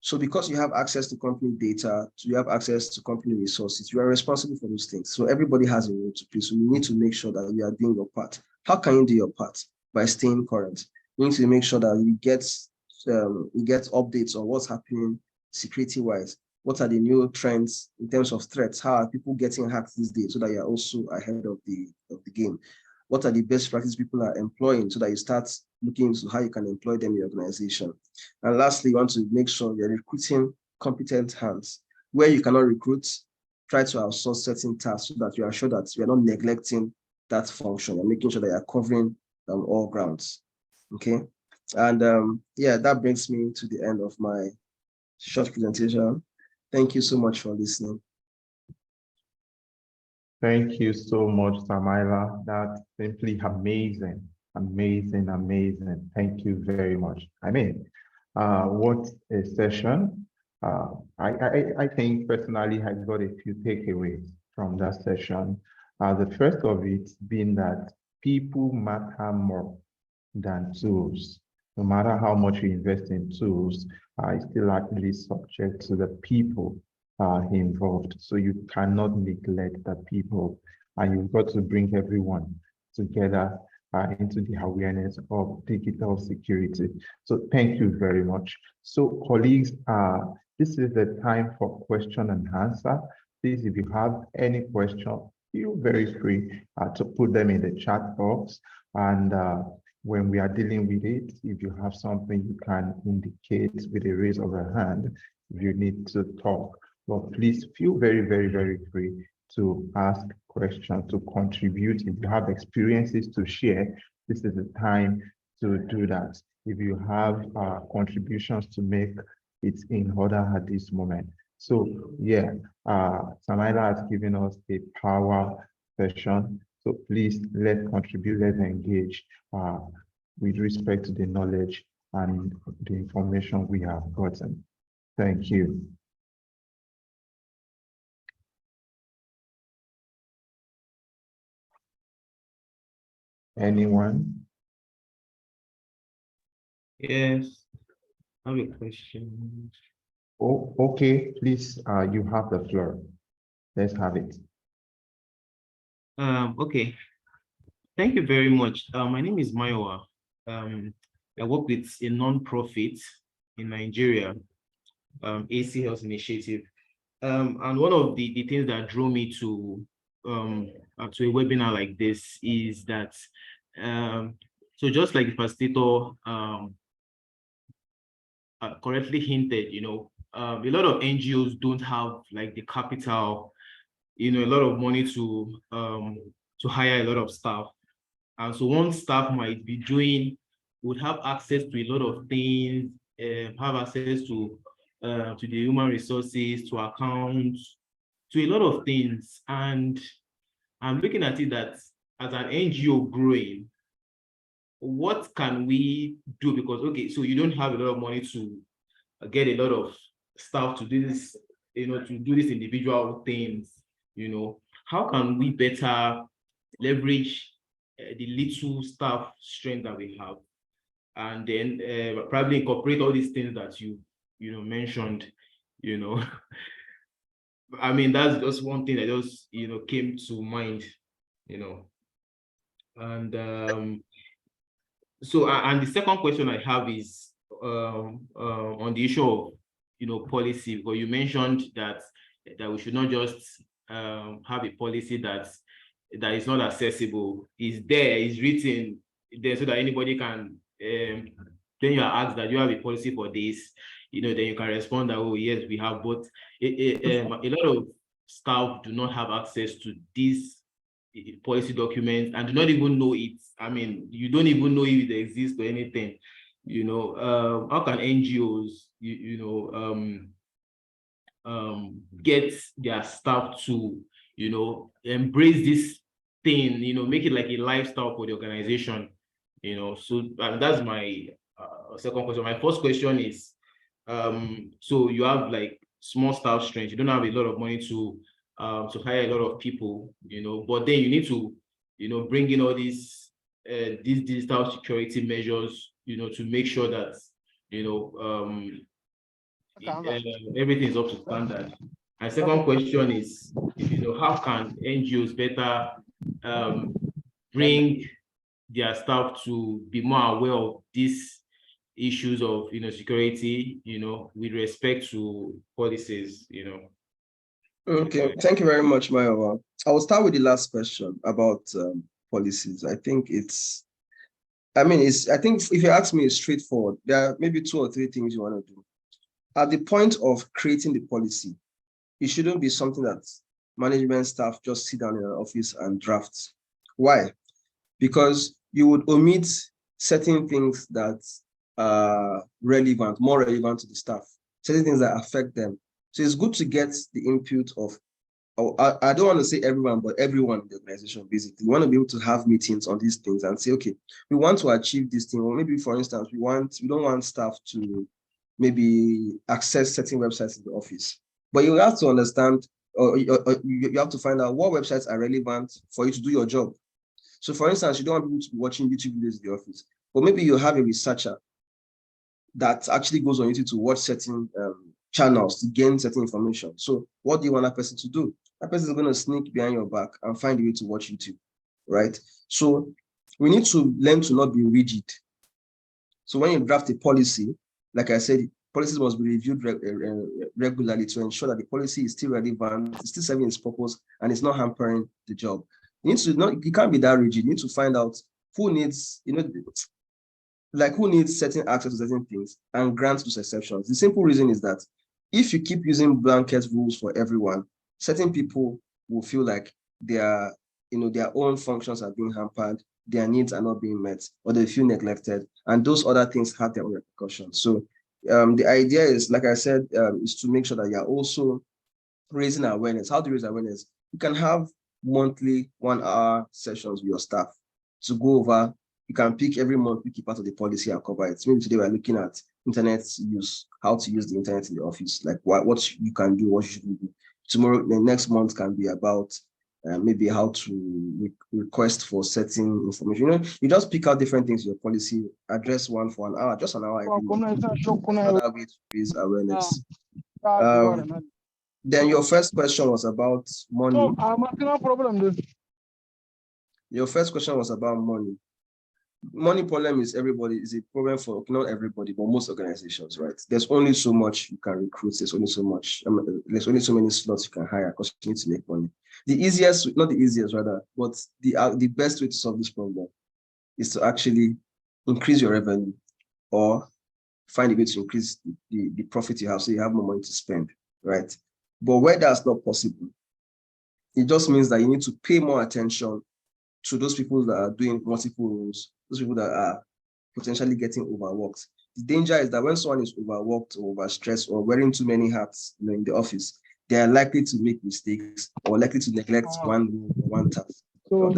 So because you have access to company data, you have access to company resources, you are responsible for those things. So everybody has a role to play. So you need to make sure that you are doing your part. How can you do your part? By staying current. You need to make sure that you get updates on what's happening security-wise. What are the new trends in terms of threats? How are people getting hacked these days so that you're also ahead of the game? What are the best practices people are employing so that you start looking into how you can employ them in your organization? And lastly, you want to make sure you're recruiting competent hands. Where you cannot recruit, try to outsource certain tasks so that you are sure that you're not neglecting that function. You're making sure that you're covering all grounds. Okay. And that brings me to the end of my short presentation. Thank you so much for listening. Thank you so much, Samaila. That's simply amazing, amazing, amazing. Thank you very much. What a session. I think personally I got a few takeaways from that session. The first of it being that people matter more than tools. No matter how much you invest in tools, it's still actually subject to the people involved. So you cannot neglect the people, and you've got to bring everyone together into the awareness of digital security. So thank you very much. So colleagues, this is the time for question and answer. Please, if you have any question, feel very free to put them in the chat box. And when we are dealing with it, if you have something, you can indicate with a raise of a hand if you need to talk. But please feel very, very, very free to ask questions, to contribute. If you have experiences to share, this is the time to do that. If you have contributions to make, it's in order at this moment. So yeah, Samaila has given us a power session. So please let's contribute, let's engage with respect to the knowledge and the information we have gotten. Thank you. Anyone? Yes, I have a question. Oh, okay, please, you have the floor. Let's have it. Okay. Thank you very much. My name is Mayowa. I work with a non-profit in Nigeria, AC Health Initiative. And one of the things that drew me to a webinar like this is that so just like the facilitator correctly hinted, a lot of NGOs don't have like the capital, a lot of money to hire a lot of staff. And so one staff might be would have access to a lot of things, have access to the human resources, to accounts, to a lot of things. And I'm looking at it that as an NGO growing, what can we do? Because, okay, so you don't have a lot of money to get a lot of staff to do this, to do these individual things, how can we better leverage the little staff strength that we have, and then probably incorporate all these things that you mentioned, I mean, that's just one thing that just came to mind, and so and the second question I have is on the issue of policy, because you mentioned that we should not just have a policy that is not accessible. Is written there so that anybody can then you are asked that you have a policy for this, then you can respond that, oh yes, we have. But a lot of staff do not have access to these policy documents and do not even know it. I mean, you don't even know if it exists or anything. How can NGOs get their staff to embrace this thing, make it like a lifestyle for the organization, so that's my second question. My first question is, so you have like small staff strength, you don't have a lot of money to hire a lot of people, but then you need to bring in all these digital security measures, to make sure that everything is up to standard. My second question is, how can NGOs better bring their staff to be more aware of these issues of security, with respect to policies, Okay, thank you very much, Mayowa. I will start with the last question about policies. I think I think if you ask me, it's straightforward. There are maybe 2 or 3 things you want to do. At the point of creating the policy, it shouldn't be something that management staff just sit down in an office and draft. Why? Because you would omit certain things that are more relevant to the staff, certain things that affect them. So it's good to get the input of, I don't want to say everyone, but everyone in the organization, basically. We want to be able to have meetings on these things and say, okay, we want to achieve this thing. Or maybe, for instance, we don't want staff to maybe access certain websites in the office. But you have to understand, or you have to find out what websites are relevant for you to do your job. So for instance, you don't want people to be watching YouTube videos in the office, but maybe you have a researcher that actually goes on YouTube to watch certain channels to gain certain information. So what do you want that person to do? That person is going to sneak behind your back and find a way to watch YouTube, right? So we need to learn to not be rigid. So when you draft a policy, like I said, policies must be reviewed regularly to ensure that the policy is still relevant, it's still serving its purpose, and it's not hampering the job. You can't be that rigid. You need to find out who needs, who needs certain access to certain things and grant those exceptions. The simple reason is that if you keep using blanket rules for everyone, certain people will feel like their own functions are being hampered, their needs are not being met or they feel neglected, and those other things have their own repercussions. So the idea is, like I said, is to make sure that you're also raising awareness. How to raise awareness? You can have monthly 1-hour sessions with your staff to go over. You can pick every month, pick a part of the policy and cover it. Maybe today we're looking at internet use, how to use the internet in the office, like what you can do, what you shouldn't do. Tomorrow, the next month can be about maybe how to request for certain information. You know, you just pick out different things in your policy, address one for an hour, just an hour every month. Another way to raise awareness. Then your first question was about money. Your first question was about money. Money problem is a problem for not everybody, but most organizations, right? There's only so much you can recruit. There's only so much. There's only so many slots you can hire because you need to make money. The easiest, not the easiest rather, but the best way to solve this problem is to actually increase your revenue or find a way to increase the profit you have so you have more money to spend, right? But where that's not possible, it just means that you need to pay more attention to those people that are doing multiple roles, those people that are potentially getting overworked. The danger is that when someone is overworked or overstressed or wearing too many hats, in the office, they are likely to make mistakes or likely to neglect one role or one task. So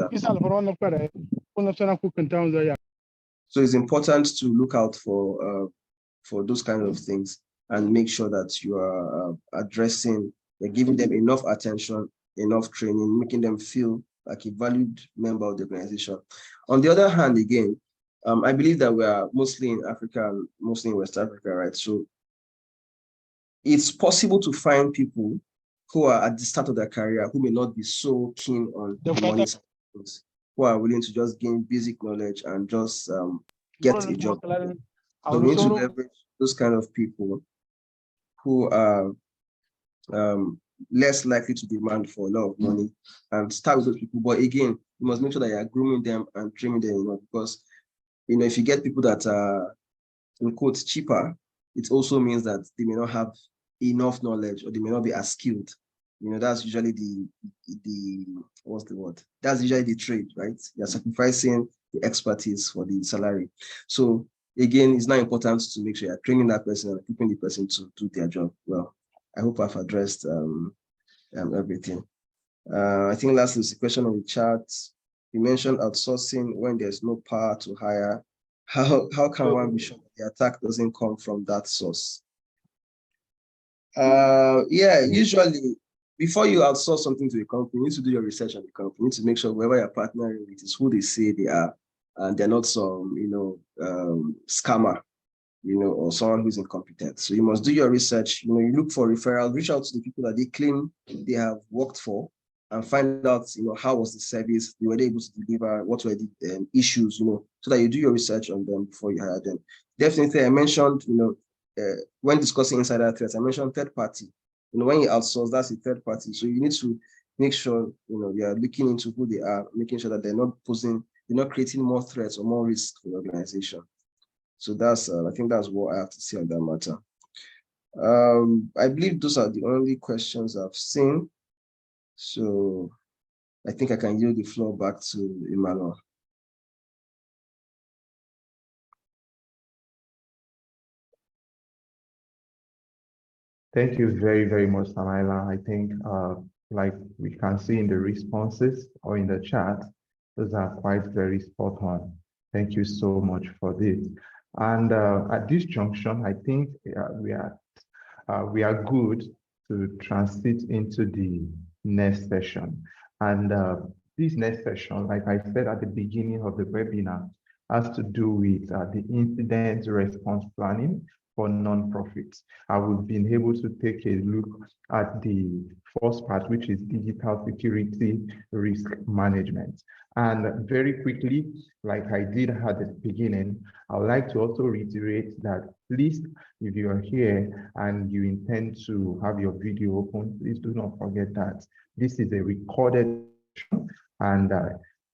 it's important to look out for those kinds of things and make sure that you are addressing, you're giving them enough attention, enough training, making them feel like a valued member of the organization. On the other hand, again, I believe that we are mostly in Africa and mostly in West Africa, right? So it's possible to find people who are at the start of their career who may not be so keen on the money side of things, who are willing to just gain basic knowledge and just get a job. So we need to leverage those kind of people who are less likely to demand for a lot of money and start with those people. But again, you must make sure that you are grooming them and training them, because if you get people that are, in quotes, cheaper, it also means that they may not have enough knowledge or they may not be as skilled. That's usually what's the word? That's usually the trade, right? You're sacrificing the expertise for the salary. So again, it's now important to make sure you're training that person and equipping the person to do their job well. I hope I've addressed everything. I think lastly is the question on the chat. You mentioned outsourcing when there's no power to hire. How can one be sure that the attack doesn't come from that source? Yeah, usually before you outsource something to a company, you need to do your research on the company. You need to make sure whoever you're partnering with is who they say they are, and they're not some scammer, or someone who's incompetent. So you must do your research. You look for referrals, reach out to the people that they claim they have worked for, and find out, how was the service, were they able to deliver, what were the issues, so that you do your research on them before you hire them. Definitely, I mentioned, when discussing insider threats, I mentioned third party. When you outsource, that's a third party. So you need to make sure, you're looking into who they are, making sure that they're not creating more threats or more risk for the organization. So that's, I think that's what I have to say on that matter. I believe those are the only questions I've seen. So I think I can yield the floor back to Emmanuel. Thank you very, very much, Samaila. I think, like we can see in the responses or in the chat, those are quite very spot on. Thank you so much for this. And at this junction, I think we are good to transit into the next session. And this next session, like I said at the beginning of the webinar, has to do with the incident response planning for nonprofits. We've been able to take a look at the first part, which is digital security risk management. And very quickly, like I did at the beginning, I would like to also reiterate that please, if you are here and you intend to have your video open, please do not forget that this is a recorded session and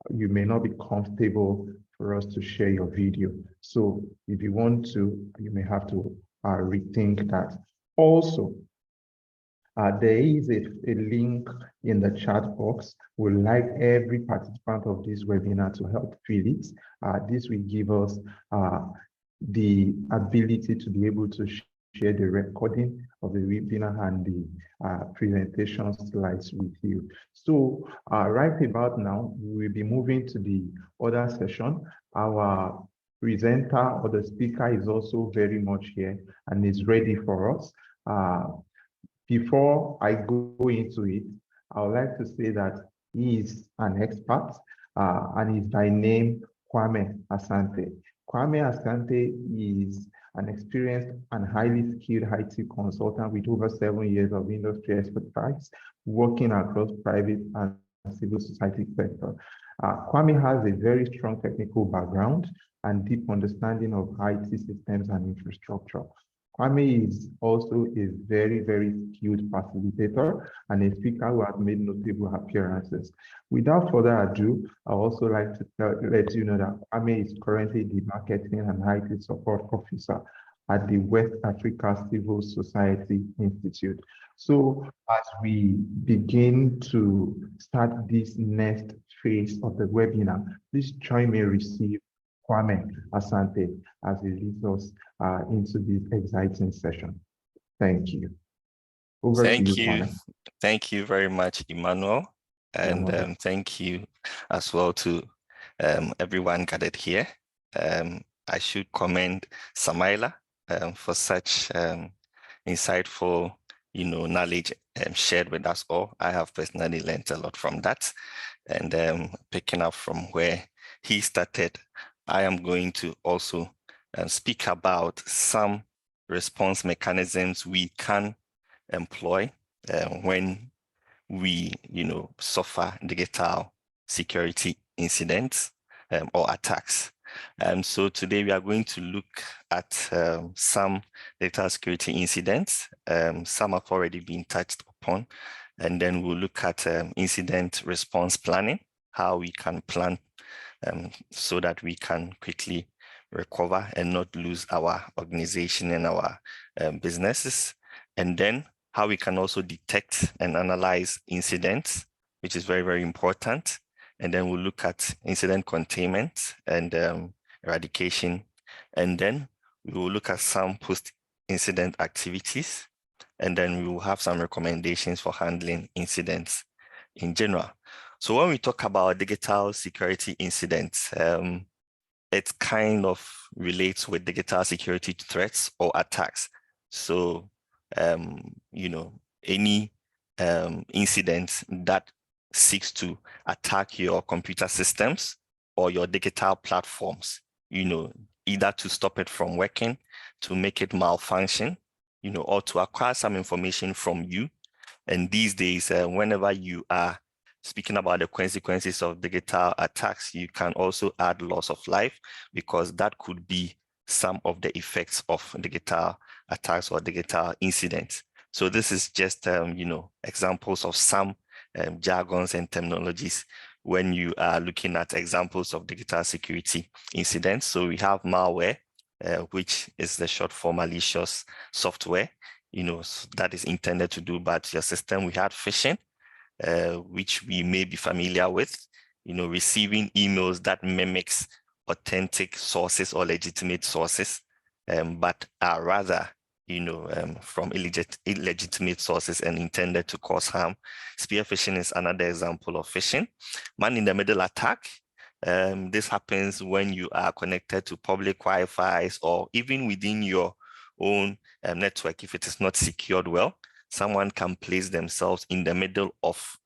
you may not be comfortable for us to share your video. So if you want to, you may have to rethink that. Also, There is a link in the chat box. We'd like every participant of this webinar to help fill it. This will give us the ability to be able to share the recording of the webinar and the presentation slides with you. So right about now, we will be moving to the other session. Our presenter or the speaker is also very much here and is ready for us. Before I go into it, I would like to say that he is an expert and is by name Kwame Asante. Kwame Asante is an experienced and highly skilled IT consultant with over 7 years of industry expertise, working across private and civil society sector. Kwame has a very strong technical background and deep understanding of IT systems and infrastructure. Kwame is also a very, very skilled facilitator and a speaker who has made notable appearances. Without further ado, I also like to let you know that Kwame is currently the Marketing and IT Support Officer at the West Africa Civil Society Institute. So as we begin to start this next phase of the webinar, please join me receive Kwame Asante as he leads us into this exciting session. Thank you. Over to you, Kwame. Thank you very much, Emmanuel. And thank you as well to everyone gathered here. I should commend Samaila for such insightful, knowledge shared with us all. I have personally learned a lot from that. And picking up from where he started, I am going to also speak about some response mechanisms we can employ when we, suffer digital security incidents or attacks. So today we are going to look at some digital security incidents. Some have already been touched upon, and then we'll look at incident response planning, how we can plan so that we can quickly recover and not lose our organization and our businesses. And then how we can also detect and analyze incidents, which is very, very important. And then we'll look at incident containment and eradication. And then we will look at some post-incident activities. And then we will have some recommendations for handling incidents in general. So when we talk about digital security incidents, it kind of relates with digital security threats or attacks. So, any incident that seeks to attack your computer systems or your digital platforms, either to stop it from working, to make it malfunction, or to acquire some information from you. And these days, whenever you are speaking about the consequences of digital attacks, you can also add loss of life, because that could be some of the effects of digital attacks or digital incidents. So this is just, examples of some jargons and terminologies when you are looking at examples of digital security incidents. So we have malware, which is the short for malicious software, that is intended to do bad to your system. We had phishing, which we may be familiar with, receiving emails that mimics authentic sources or legitimate sources, but are rather, from illegitimate sources and intended to cause harm. Spear phishing is another example of phishing. Man-in-the-middle attack. This happens when you are connected to public Wi-Fi or even within your own network. If it is not secured well, someone can place themselves in the middle of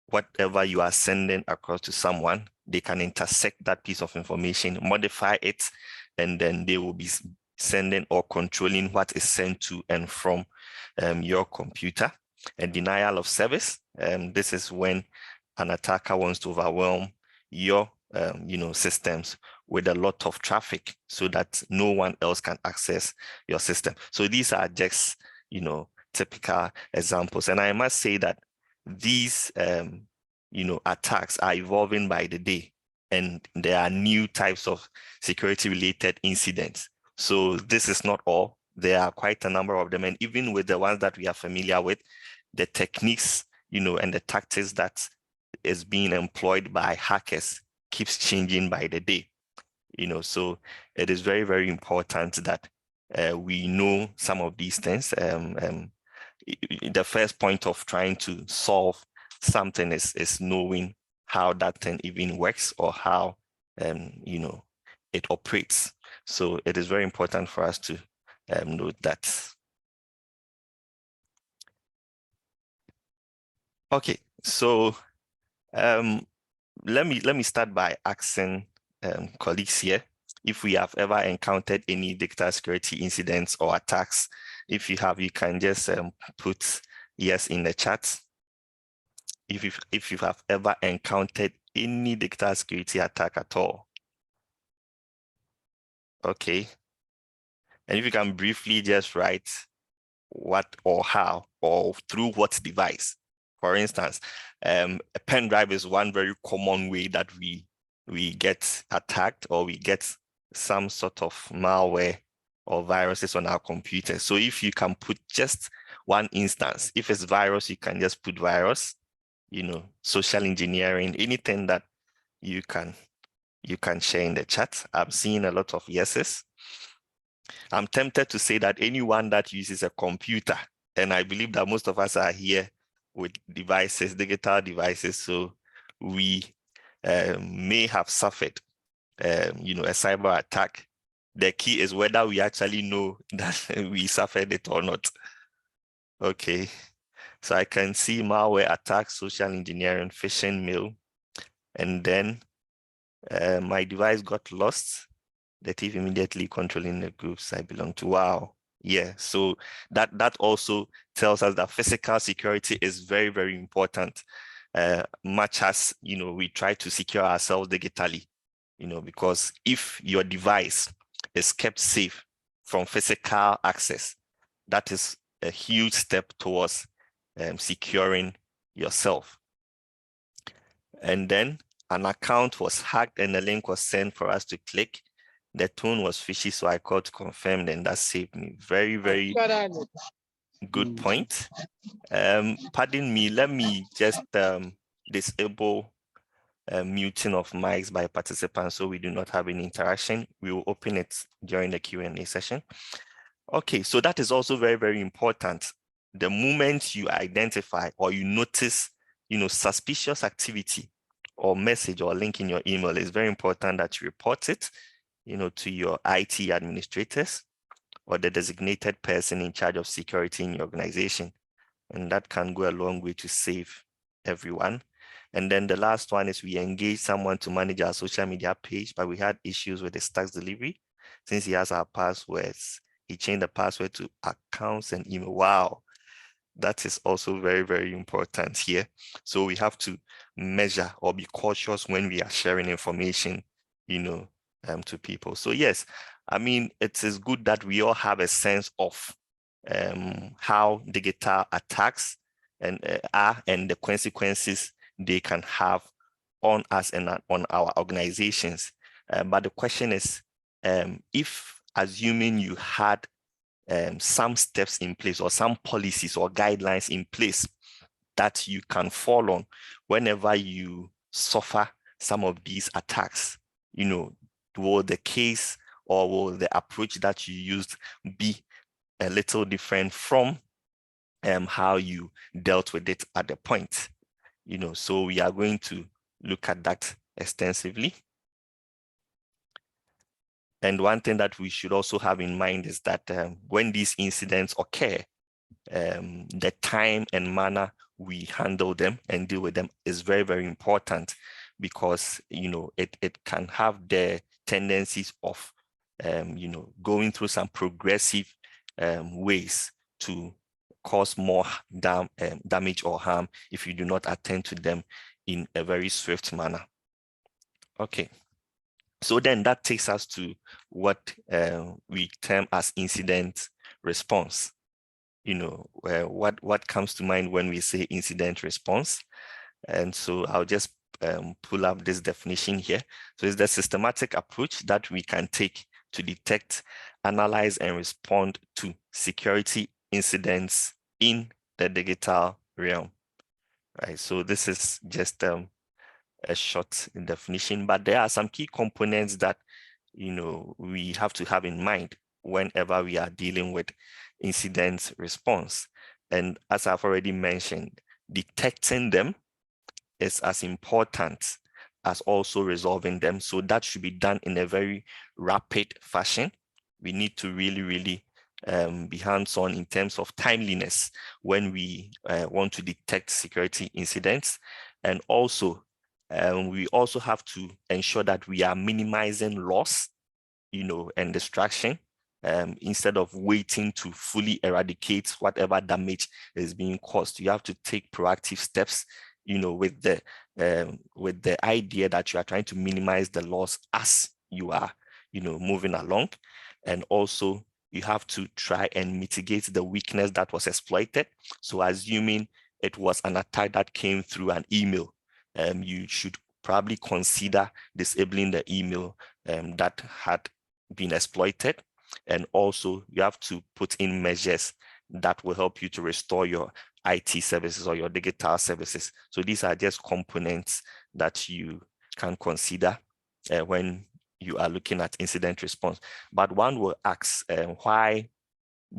whatever you are sending across to someone. They can intersect that piece of information, modify it, and then they will be sending or controlling what is sent to and from your computer. And denial of service. This is when an attacker wants to overwhelm your systems with a lot of traffic so that no one else can access your system. So these are just, typical examples. And I must say that these, attacks are evolving by the day, and there are new types of security-related incidents. So this is not all. There are quite a number of them, and even with the ones that we are familiar with, the techniques, and the tactics that is being employed by hackers keeps changing by the day. So it is very, very important that we know some of these things. The first point of trying to solve something is knowing how that thing even works, or how it operates. So it is very important for us to note that. Okay, so let me start by asking colleagues here if we have ever encountered any digital security incidents or attacks. If you have, you can just put yes in the chat. If you have ever encountered any digital security attack at all. Okay. And if you can briefly just write what or how or through what device. For instance, a pen drive is one very common way that we get attacked, or we get some sort of malware or viruses on our computer. So if you can put just one instance, if it's virus, you can just put virus, social engineering, anything that you can share in the chat. I'm seeing a lot of yeses. I'm tempted to say that anyone that uses a computer, and I believe that most of us are here with devices, digital devices, so we may have suffered, a cyber attack. The key is whether we actually know that we suffered it or not. Okay, so I can see malware attack, social engineering, phishing mail, and then my device got lost. The thief immediately controlling the groups I belong to. Wow. Yeah, so that also tells us that physical security is very, very important. Much as we try to secure ourselves digitally, because if your device is kept safe from physical access, that is a huge step towards securing yourself. And then an account was hacked and a link was sent for us to click. The tone was fishy, so I called to confirm, and that saved me. Very, very good point. Pardon me, let me just disable muting of mics by participants so we do not have any interaction. We will open it during the Q&A session. Okay, so that is also very, very important. The moment you identify or you notice, suspicious activity or message or link in your email, it's very important that you report it, to your IT administrators or the designated person in charge of security in your organization. And that can go a long way to save everyone. And then the last one is we engage someone to manage our social media page, but we had issues with the tax delivery. Since he has our passwords, he changed the password to accounts and email. Wow. That is also very, very important here. So we have to measure or be cautious when we are sharing information, to people. So yes, I mean, it is good that we all have a sense of how digital attacks are and the consequences they can have on us and on our organizations. But the question is, if assuming you had some steps in place or some policies or guidelines in place that you can fall on whenever you suffer some of these attacks, will the case or will the approach that you used be a little different from how you dealt with it at the point? So we are going to look at that extensively. And one thing that we should also have in mind is that when these incidents occur, the time and manner we handle them and deal with them is very, very important, because it can have the tendencies of going through some progressive ways to cause more damage or harm if you do not attend to them in a very swift manner. Okay. So then that takes us to what we term as incident response. What comes to mind when we say incident response? And so I'll just pull up this definition here. So it's the systematic approach that we can take to detect, analyze, and respond to security incidents in the digital realm, right? So this is just a short definition, but there are some key components that, you know, we have to have in mind whenever we are dealing with incident response. And as I've already mentioned, detecting them is as important as also resolving them. So that should be done in a very rapid fashion. We need to really be hands-on in terms of timeliness when we want to detect security incidents. And also, we also have to ensure that we are minimizing loss, you know, and distraction, instead of waiting to fully eradicate whatever damage is being caused. You have to take proactive steps, you know, with the idea that you are trying to minimize the loss as you are, you know, moving along. And also you have to try and mitigate the weakness that was exploited. So assuming it was an attack that came through an email, you should probably consider disabling the email that had been exploited. And also you have to put in measures that will help you to restore your IT services or your digital services. So these are just components that you can consider when you are looking at incident response. But one will ask, why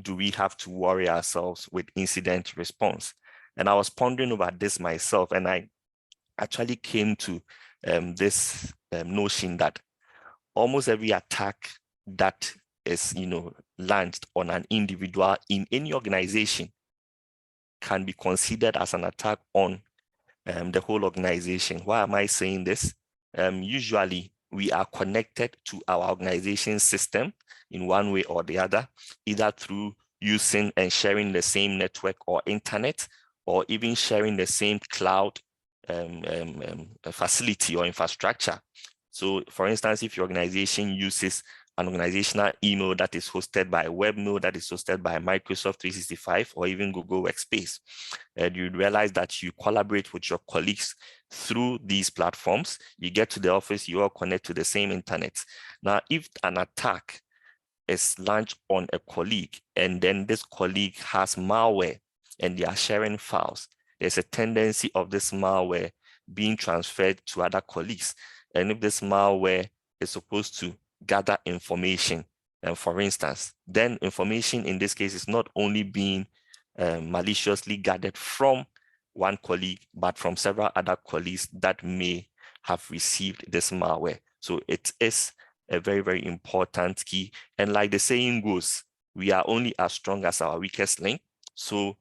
do we have to worry ourselves with incident response? And I was pondering over this myself, and I actually came to this notion that almost every attack that is, you know, launched on an individual in any organization can be considered as an attack on the whole organization. Why am I saying this? Usually we are connected to our organization system in one way or the other, either through using and sharing the same network or internet, or even sharing the same cloud facility or infrastructure. So for instance, if your organization uses an organizational email that is hosted by Webmail, that is hosted by Microsoft 365 or even Google Workspace, and you realize that you collaborate with your colleagues through these platforms, you get to the office, you all connect to the same internet. Now, if an attack is launched on a colleague and then this colleague has malware and they are sharing files, there's a tendency of this malware being transferred to other colleagues. And if this malware is supposed to gather information, for instance, then information in this case is not only being maliciously gathered from one colleague, but from several other colleagues that may have received this malware. So it is a very important key. And like the saying goes, we are only as strong as our weakest link. So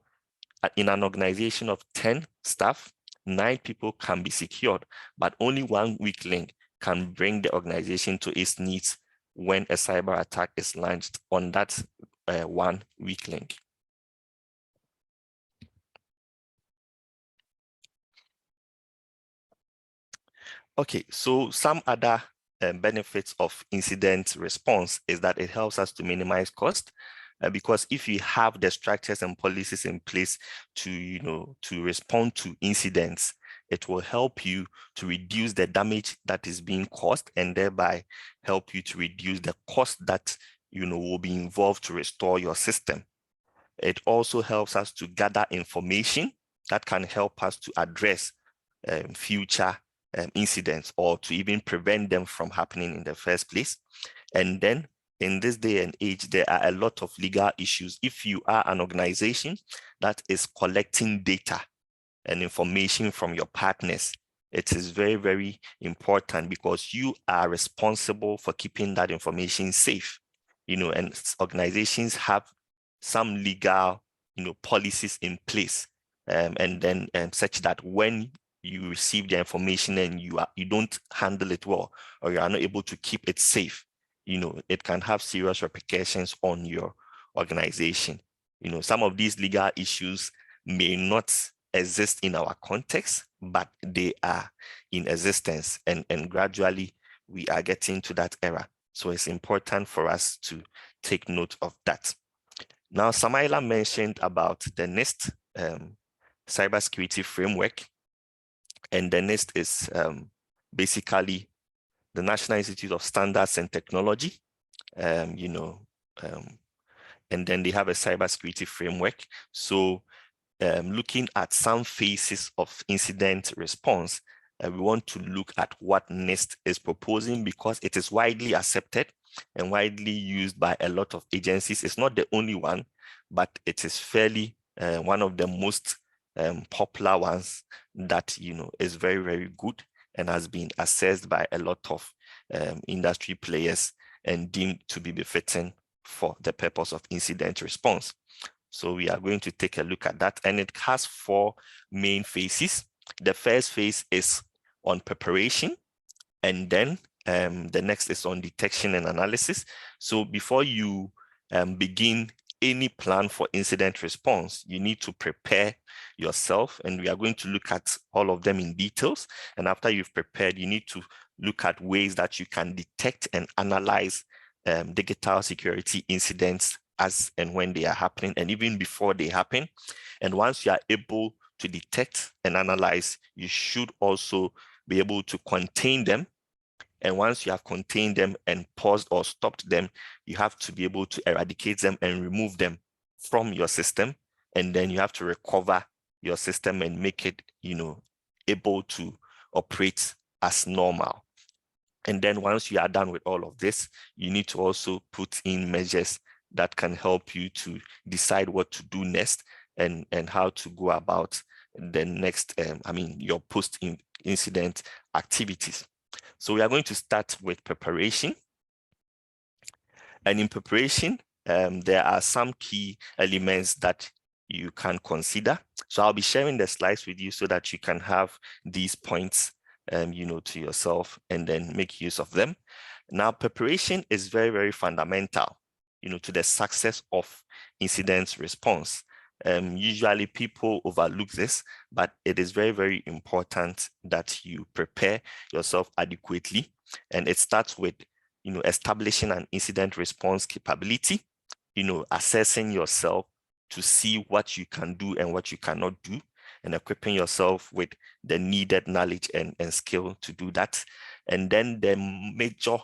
in an organization of 10 staff, 9 people can be secured, but only one weak link can bring the organization to its knees when a cyber attack is launched on that one weak link. Okay, so some other benefits of incident response is that it helps us to minimize cost, because if you have the structures and policies in place to, you know, to respond to incidents, it will help you to reduce the damage that is being caused and thereby help you to reduce the cost that, you know, will be involved to restore your system. It also helps us to gather information that can help us to address future incidents or to even prevent them from happening in the first place. And then in this day and age, there are a lot of legal issues. If you are an organization that is collecting data and information from your partners, it is very important because you are responsible for keeping that information safe. You know, and organizations have some legal, you know, policies in place, and then such that when you receive the information and you don't handle it well, or you are not able to keep it safe, you know, it can have serious repercussions on your organization. You know, some of these legal issues may not exist in our context, but they are in existence, and gradually we are getting to that era. So it's important for us to take note of that. Now, Samaila mentioned about the NIST cybersecurity framework, and the NIST is basically the National Institute of Standards and Technology, you know, and then they have a cybersecurity framework. So looking at some phases of incident response, we want to look at what NIST is proposing because it is widely accepted and widely used by a lot of agencies. It's not the only one, but it is fairly one of the most popular ones that, is very, very good and has been assessed by a lot of industry players and deemed to be befitting for the purpose of incident response. So we are going to take a look at that, and it has 4 main phases. The first phase is on preparation, and then the next is on detection and analysis. So before you begin any plan for incident response, you need to prepare yourself, and we are going to look at all of them in details. And after you've prepared, you need to look at ways that you can detect and analyze digital security incidents as and when they are happening, and even before they happen. And once you are able to detect and analyze, you should also be able to contain them. And once you have contained them and paused or stopped them, you have to be able to eradicate them and remove them from your system. And then you have to recover your system and make it, able to operate as normal. And then once you are done with all of this, you need to also put in measures that can help you to decide what to do next and how to go about the next, your post-incident activities. So we are going to start with preparation. And in preparation, there are some key elements that you can consider. So I'll be sharing the slides with you so that you can have these points to yourself and then make use of them. Now, preparation is very, very fundamental, to the success of incident response. Usually people overlook this, but it is very, very important that you prepare yourself adequately. And it starts with, establishing an incident response capability, assessing yourself to see what you can do and what you cannot do, and equipping yourself with the needed knowledge and skill to do that. And then the major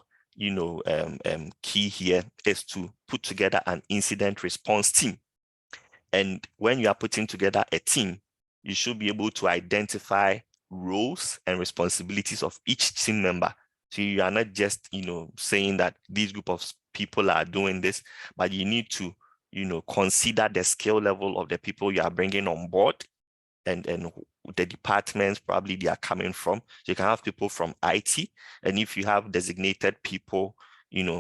key here is to put together an incident response team. And when you are putting together a team, you should be able to identify roles and responsibilities of each team member. So you are not just, saying that this group of people are doing this, but you need to, consider the skill level of the people you are bringing on board and the departments probably they are coming from. So you can have people from IT, and if you have designated people,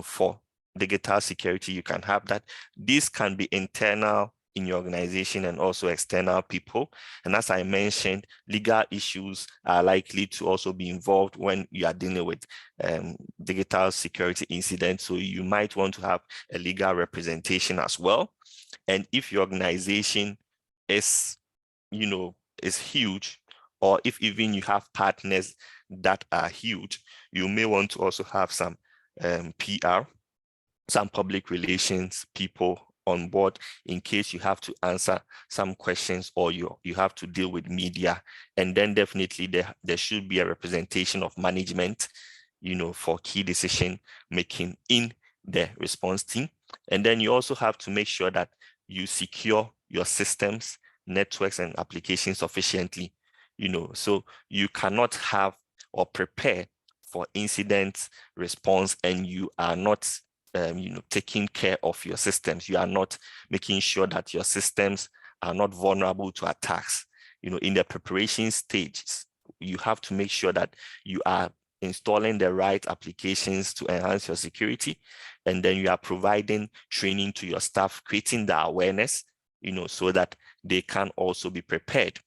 for digital security, you can have that. This can be internal in your organization and also external people. And as I mentioned, legal issues are likely to also be involved when you are dealing with digital security incidents. So you might want to have a legal representation as well. And if your organization is is huge, or if even you have partners that are huge, you may want to also have some PR, some public relations people on board in case you have to answer some questions or you have to deal with media. And then definitely there should be a representation of management, for key decision making in the response team. And then you also have to make sure that you secure your systems, networks, and applications sufficiently, so you cannot have or prepare for incident response and you are not taking care of your systems. You are not making sure that your systems are not vulnerable to attacks. In the preparation stages, you have to make sure that you are installing the right applications to enhance your security. And then you are providing training to your staff, creating the awareness, so that they can also be prepared.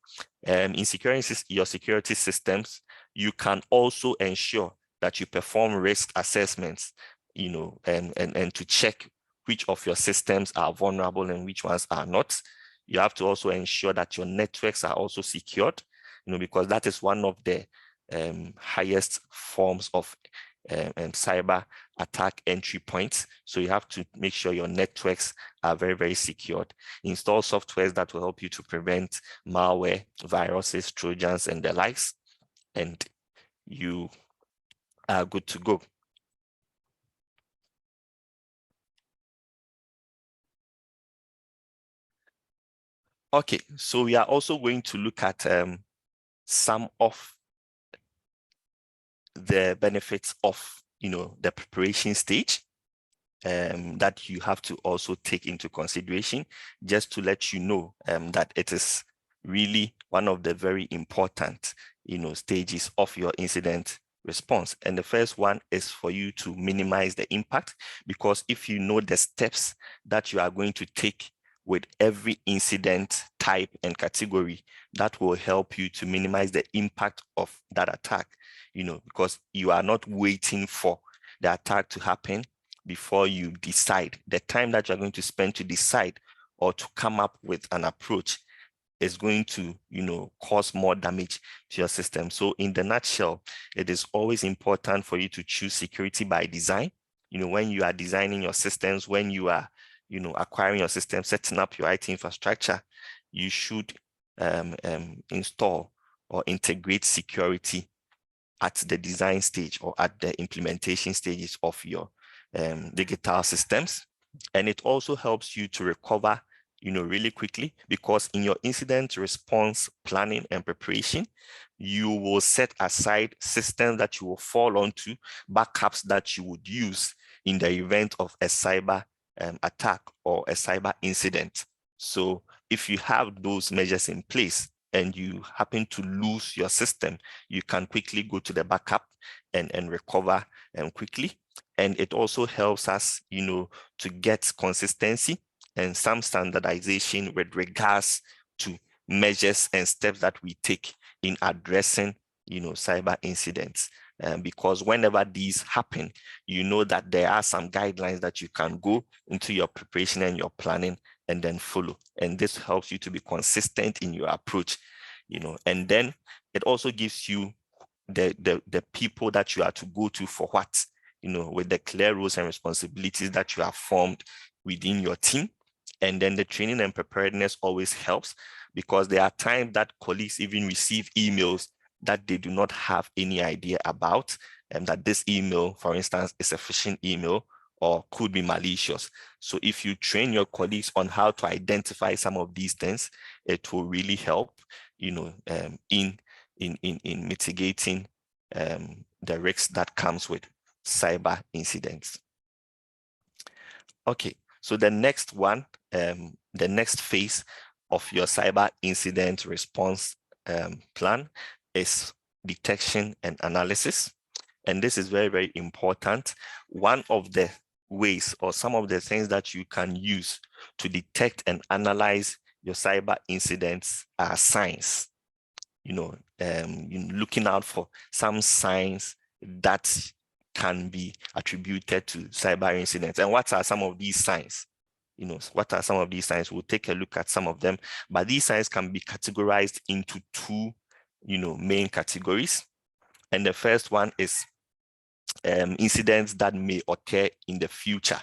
In securing your security systems, you can also ensure that you perform risk assessments, and to check which of your systems are vulnerable and which ones are not. You have to also ensure that your networks are also secured, because that is one of the highest forms of cyber attack entry points. So you have to make sure your networks are very, very secured. Install softwares that will help you to prevent malware, viruses, trojans, and the likes, and you are good to go. Okay, so we are also going to look at some of the benefits of, the preparation stage that you have to also take into consideration, just to let you know that it is really one of the very important, stages of your incident response. And the first one is for you to minimize the impact, because if you know the steps that you are going to take with every incident type and category, that will help you to minimize the impact of that attack, because you are not waiting for the attack to happen before you decide. The time that you're going to spend to decide or to come up with an approach is going to, cause more damage to your system. So in the nutshell, it is always important for you to choose security by design. When you are designing your systems, when you are, acquiring your system, setting up your IT infrastructure, you should install or integrate security at the design stage or at the implementation stages of your digital systems. And it also helps you to recover, really quickly, because in your incident response planning and preparation, you will set aside systems that you will fall onto, backups that you would use in the event of a cyber attack or a cyber incident. So if you have those measures in place and you happen to lose your system, you can quickly go to the backup and recover quickly. And it also helps us, to get consistency and some standardization with regards to measures and steps that we take in addressing, cyber incidents. Because whenever these happen, you know that there are some guidelines that you can go into your preparation and your planning and then follow. And this helps you to be consistent in your approach, and then it also gives you the people that you are to go to for what, with the clear roles and responsibilities that you have formed within your team. And then the training and preparedness always helps, because there are times that colleagues even receive emails that they do not have any idea about, and that this email, for instance, is a phishing email or could be malicious. So if you train your colleagues on how to identify some of these things, it will really help, in mitigating the risks that comes with cyber incidents. Okay, so the next one, the next phase of your cyber incident response plan is detection and analysis. And this is very, very important. One of the ways or some of the things that you can use to detect and analyze your cyber incidents are signs. Looking out for some signs that can be attributed to cyber incidents. And what are some of these signs? What are some of these signs? We'll take a look at some of them, but these signs can be categorized into two, main categories. And the first one is incidents that may occur in the future.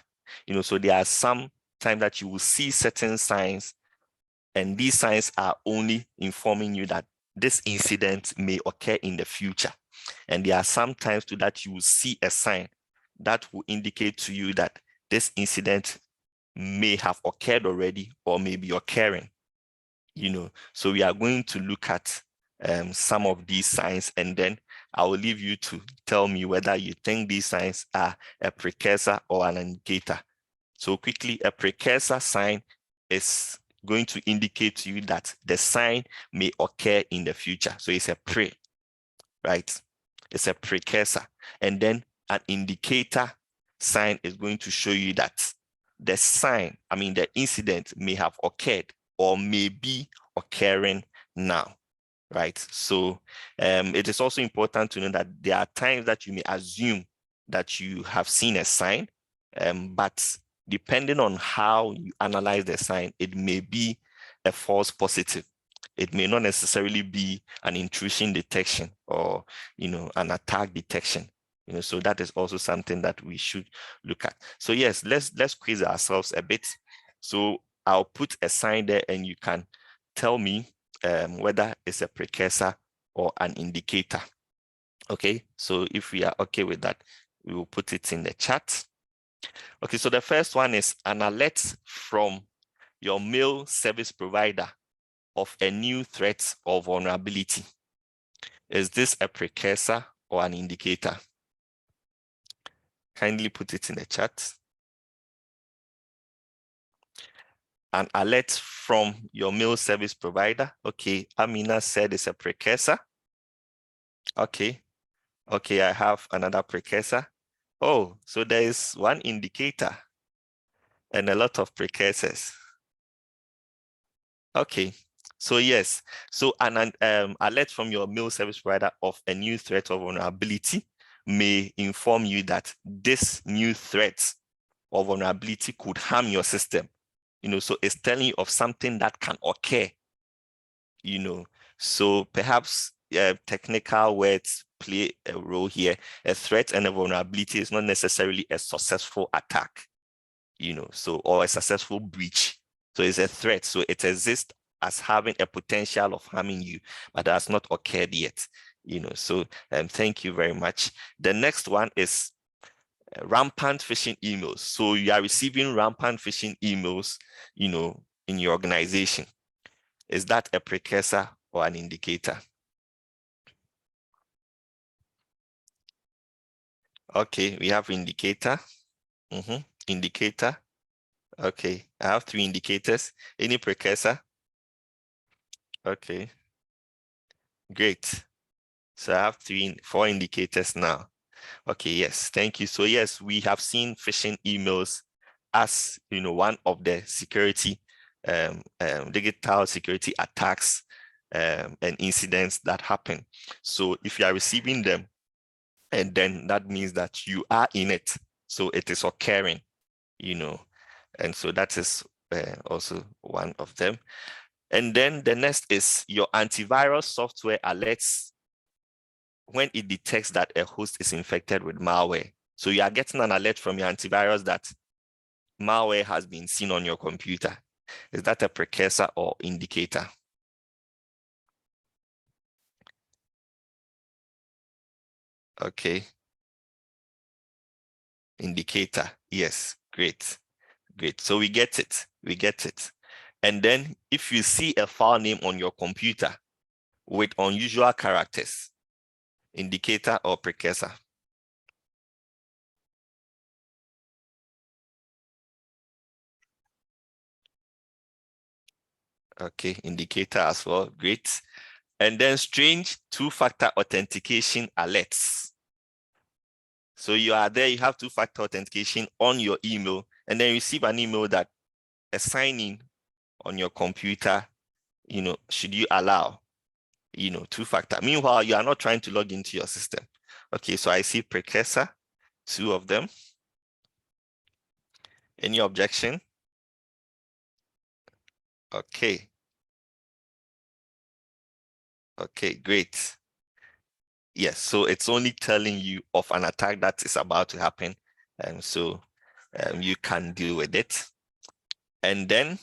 So there are some times that you will see certain signs, and these signs are only informing you that this incident may occur in the future. And there are some times too that you will see a sign that will indicate to you that this incident may have occurred already or may be occurring. So we are going to look at some of these signs, and then I will leave you to tell me whether you think these signs are a precursor or an indicator. So quickly, a precursor sign is going to indicate to you that the sign may occur in the future. So it's a pre, right? It's a precursor. And then an indicator sign is going to show you that the sign, the incident may have occurred or may be occurring now, right? So it is also important to know that there are times that you may assume that you have seen a sign, but depending on how you analyze the sign, it may be a false positive. It may not necessarily be an intrusion detection or, an attack detection. So that is also something that we should look at. So yes, let's quiz ourselves a bit. So I'll put a sign there, and you can tell me whether it's a precursor or an indicator. Okay, so if we are okay with that, we will put it in the chat. Okay, so the first one is an alert from your mail service provider of a new threat or vulnerability. Is this a precursor or an indicator? Kindly put it in the chat. An alert from your mail service provider. Okay, Amina said it's a precursor. Okay, I have another precursor. Oh, so there is one indicator and a lot of precursors. Okay, so yes, so an alert from your mail service provider of a new threat or vulnerability may inform you that this new threat or vulnerability could harm your system. So it's telling you of something that can occur. So perhaps technical words play a role here. A threat and a vulnerability is not necessarily a successful attack, or a successful breach. So it's a threat. So it exists as having a potential of harming you, but has not occurred yet. So thank you very much. The next one is rampant phishing emails. So you are receiving rampant phishing emails, in your organization. Is that a precursor or an indicator? Okay, we have indicator. Indicator. Okay, I have 3 indicators. Any precursor? Okay, great. So I have 4 indicators now. Okay, yes, thank you. So yes, we have seen phishing emails as one of the security, digital security attacks and incidents that happen. So if you are receiving them, and then that means that you are in it. So it is occurring, and so that is also one of them. And then the next is your antivirus software alerts when it detects that a host is infected with malware. So you are getting an alert from your antivirus that malware has been seen on your computer. Is that a precursor or indicator? Okay. Indicator. Yes. Great. So we get it. And then if you see a file name on your computer with unusual characters, indicator or precursor? Okay, indicator as well. Great. And then strange 2-factor authentication alerts. So you are there, you have 2-factor authentication on your email, and then you receive an email that a sign-in on your computer, should you allow, 2-factor. Meanwhile, you are not trying to log into your system. Okay, so I see precursor, 2 of them. Any objection? Okay. Okay, great. Yes, so it's only telling you of an attack that is about to happen. And so you can deal with it. And then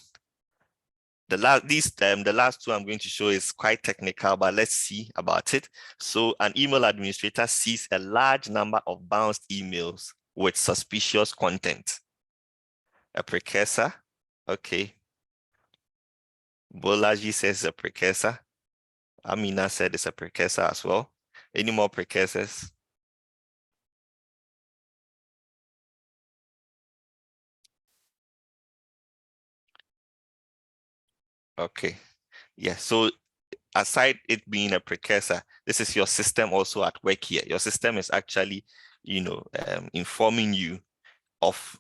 the last 2 I'm going to show is quite technical, but let's see about it. So an email administrator sees a large number of bounced emails with suspicious content. A precursor. Okay. Bolaji says a precursor. Amina said it's a precursor as well. Any more precursors? Okay. Yeah. So aside it being a precursor, this is your system also at work here. Your system is actually, informing you of,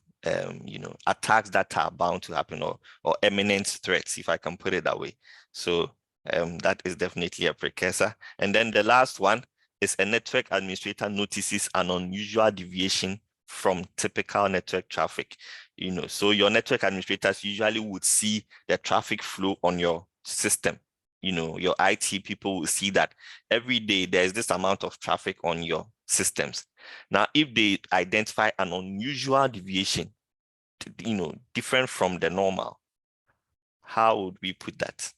attacks that are bound to happen or imminent threats, if I can put it that way. So that is definitely a precursor. And then the last one is a network administrator notices an unusual deviation from typical network traffic. So your network administrators usually would see the traffic flow on your system. Your IT people will see that every day there's this amount of traffic on your systems. Now, if they identify an unusual deviation, different from the normal, how would we put that?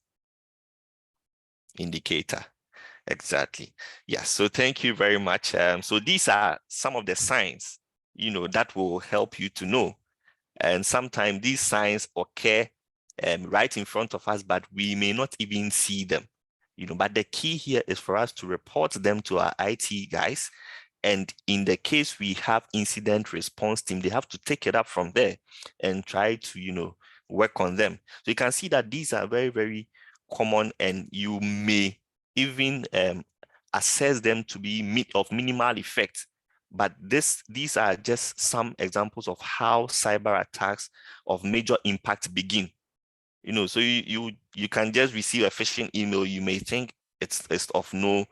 Indicator. Exactly. Yeah. So thank you very much. So these are some of the signs, that will help you to know. And sometimes these signs occur right in front of us, but we may not even see them. But the key here is for us to report them to our IT guys. And in the case we have incident response team, they have to take it up from there and try to, work on them. So you can see that these are very, very common, and you may even assess them to be of minimal effect. But these are just some examples of how cyber attacks of major impact begin. So you can just receive a phishing email. You may think it's of no,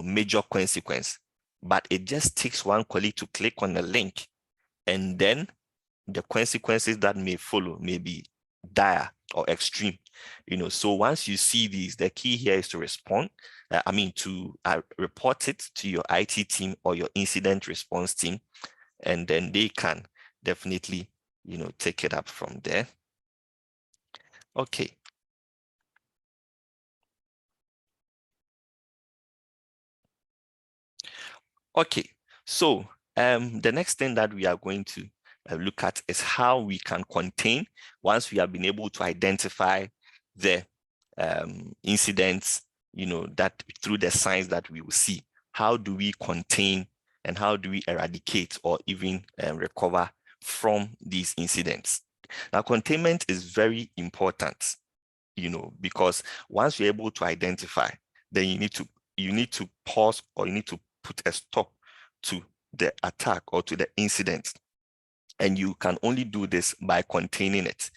major consequence, but it just takes one colleague to click on the link, and then the consequences that may follow may be dire or extreme. So once you see these, the key here is to respond. To report it to your IT team or your incident response team, and then they can definitely, take it up from there. Okay. Okay, so the next thing that we are going to look at is how we can contain, once we have been able to identify the incidents, that through the signs that we will see. How do we contain and how do we eradicate or even recover from these incidents? Now, containment is very important, because once you're able to identify, then you need to pause, or you need to put a stop to the attack or to the incident. And you can only do this by containing it,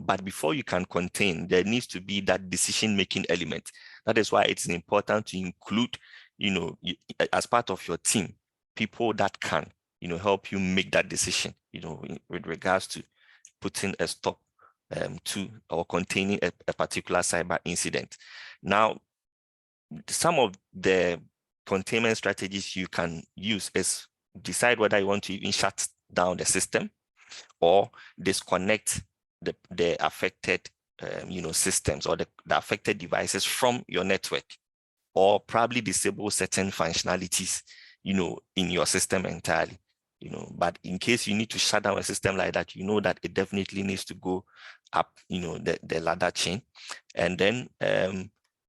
but before you can contain, there needs to be that decision-making element. That is why it's important to include, as part of your team, people that can, help you make that decision, with regards to putting a stop to or containing a particular cyber incident. Now, some of the containment strategies you can use is decide whether you want to even shut down the system or disconnect the affected systems or the affected devices from your network, or probably disable certain functionalities in your system entirely. But in case you need to shut down a system like that, that it definitely needs to go up the ladder chain. And then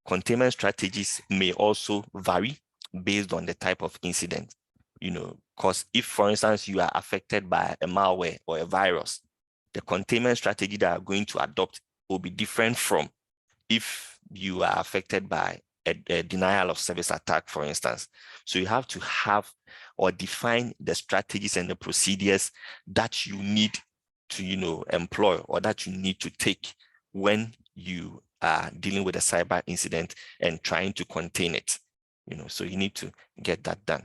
containment strategies may also vary based on the type of incident, because if, for instance, you are affected by a malware or a virus, the containment strategy that are going to adopt will be different from if you are affected by a denial of service attack, for instance. So you have to have or define the strategies and the procedures that you need to, employ, or that you need to take when you are dealing with a cyber incident and trying to contain it. So you need to get that done.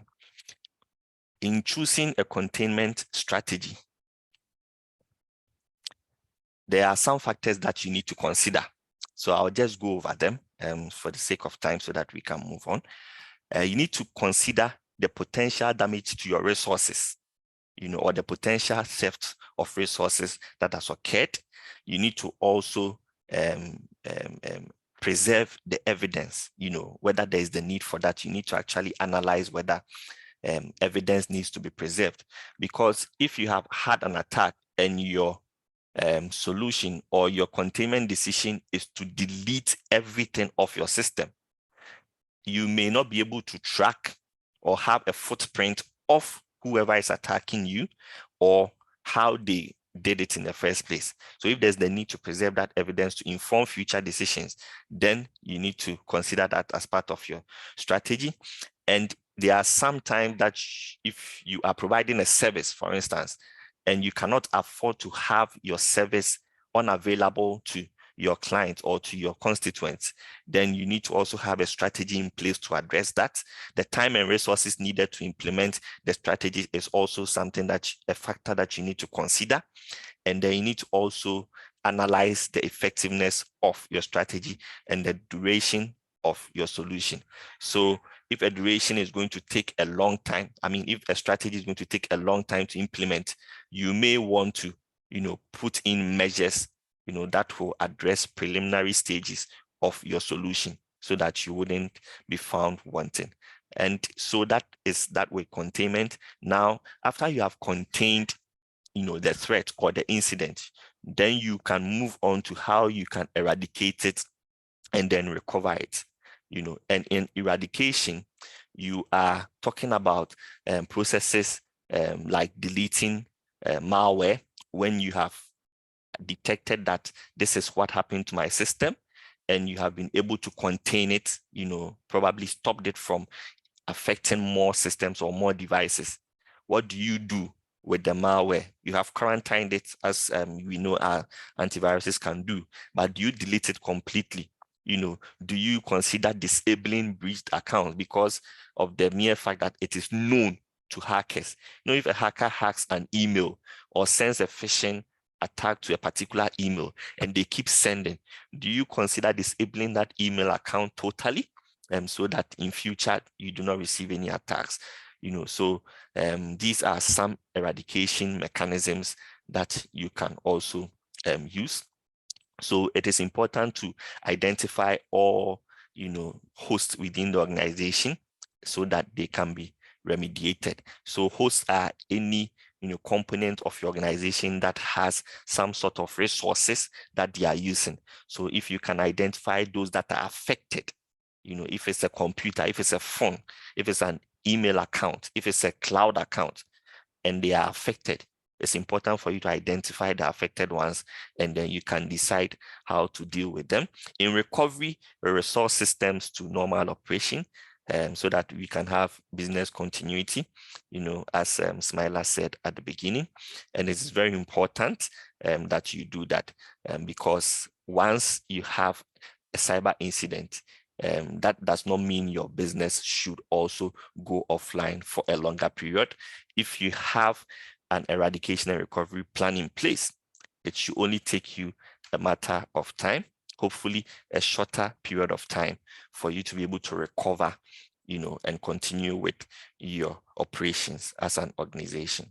In choosing a containment strategy, there are some factors that you need to consider. So I'll just go over them for the sake of time so that we can move on. You need to consider the potential damage to your resources, or the potential theft of resources that has occurred. You need to also preserve the evidence, whether there is the need for that. You need to actually analyze whether evidence needs to be preserved. Because if you have had an attack and your solution or your containment decision is to delete everything off your system, you may not be able to track or have a footprint of whoever is attacking you or how they did it in the first place. So if there's the need to preserve that evidence to inform future decisions, then you need to consider that as part of your strategy. And there are some times that if you are providing a service, for instance, and you cannot afford to have your service unavailable to your clients or to your constituents, then you need to also have a strategy in place to address that. The time and resources needed to implement the strategy is also something a factor that you need to consider. And then you need to also analyze the effectiveness of your strategy and the duration of your solution. So if a duration is going to take a long time, if a strategy is going to take a long time to implement, you may want to, put in measures, that will address preliminary stages of your solution so that you wouldn't be found wanting. And so that is that way containment. Now, after you have contained the threat or the incident, then you can move on to how you can eradicate it and then recover it. And in eradication, you are talking about processes like deleting malware when you have detected that this is what happened to my system, and you have been able to contain it, probably stopped it from affecting more systems or more devices. What do you do with the malware? You have quarantined it, as we know our antiviruses can do, but do you delete it completely? Do you consider disabling breached accounts because of the mere fact that it is known to hackers? If a hacker hacks an email or sends a phishing attack to a particular email and they keep sending, do you consider disabling that email account totally, so that in future you do not receive any attacks? So these are some eradication mechanisms that you can also use. So it is important to identify all hosts within the organization so that they can be remediated. So hosts are any component of your organization that has some sort of resources that they are using. So if you can identify those that are affected, if it's a computer, if it's a phone, if it's an email account, if it's a cloud account, and they are affected, it's important for you to identify the affected ones, and then you can decide how to deal with them. In recovery, we restore systems to normal operation, so that we can have business continuity, as Smiler said at the beginning. And it's very important that you do that, because once you have a cyber incident, that does not mean your business should also go offline for a longer period. If you have an eradication and recovery plan in place, it should only take you a matter of time, hopefully a shorter period of time, for you to be able to recover, and continue with your operations as an organization.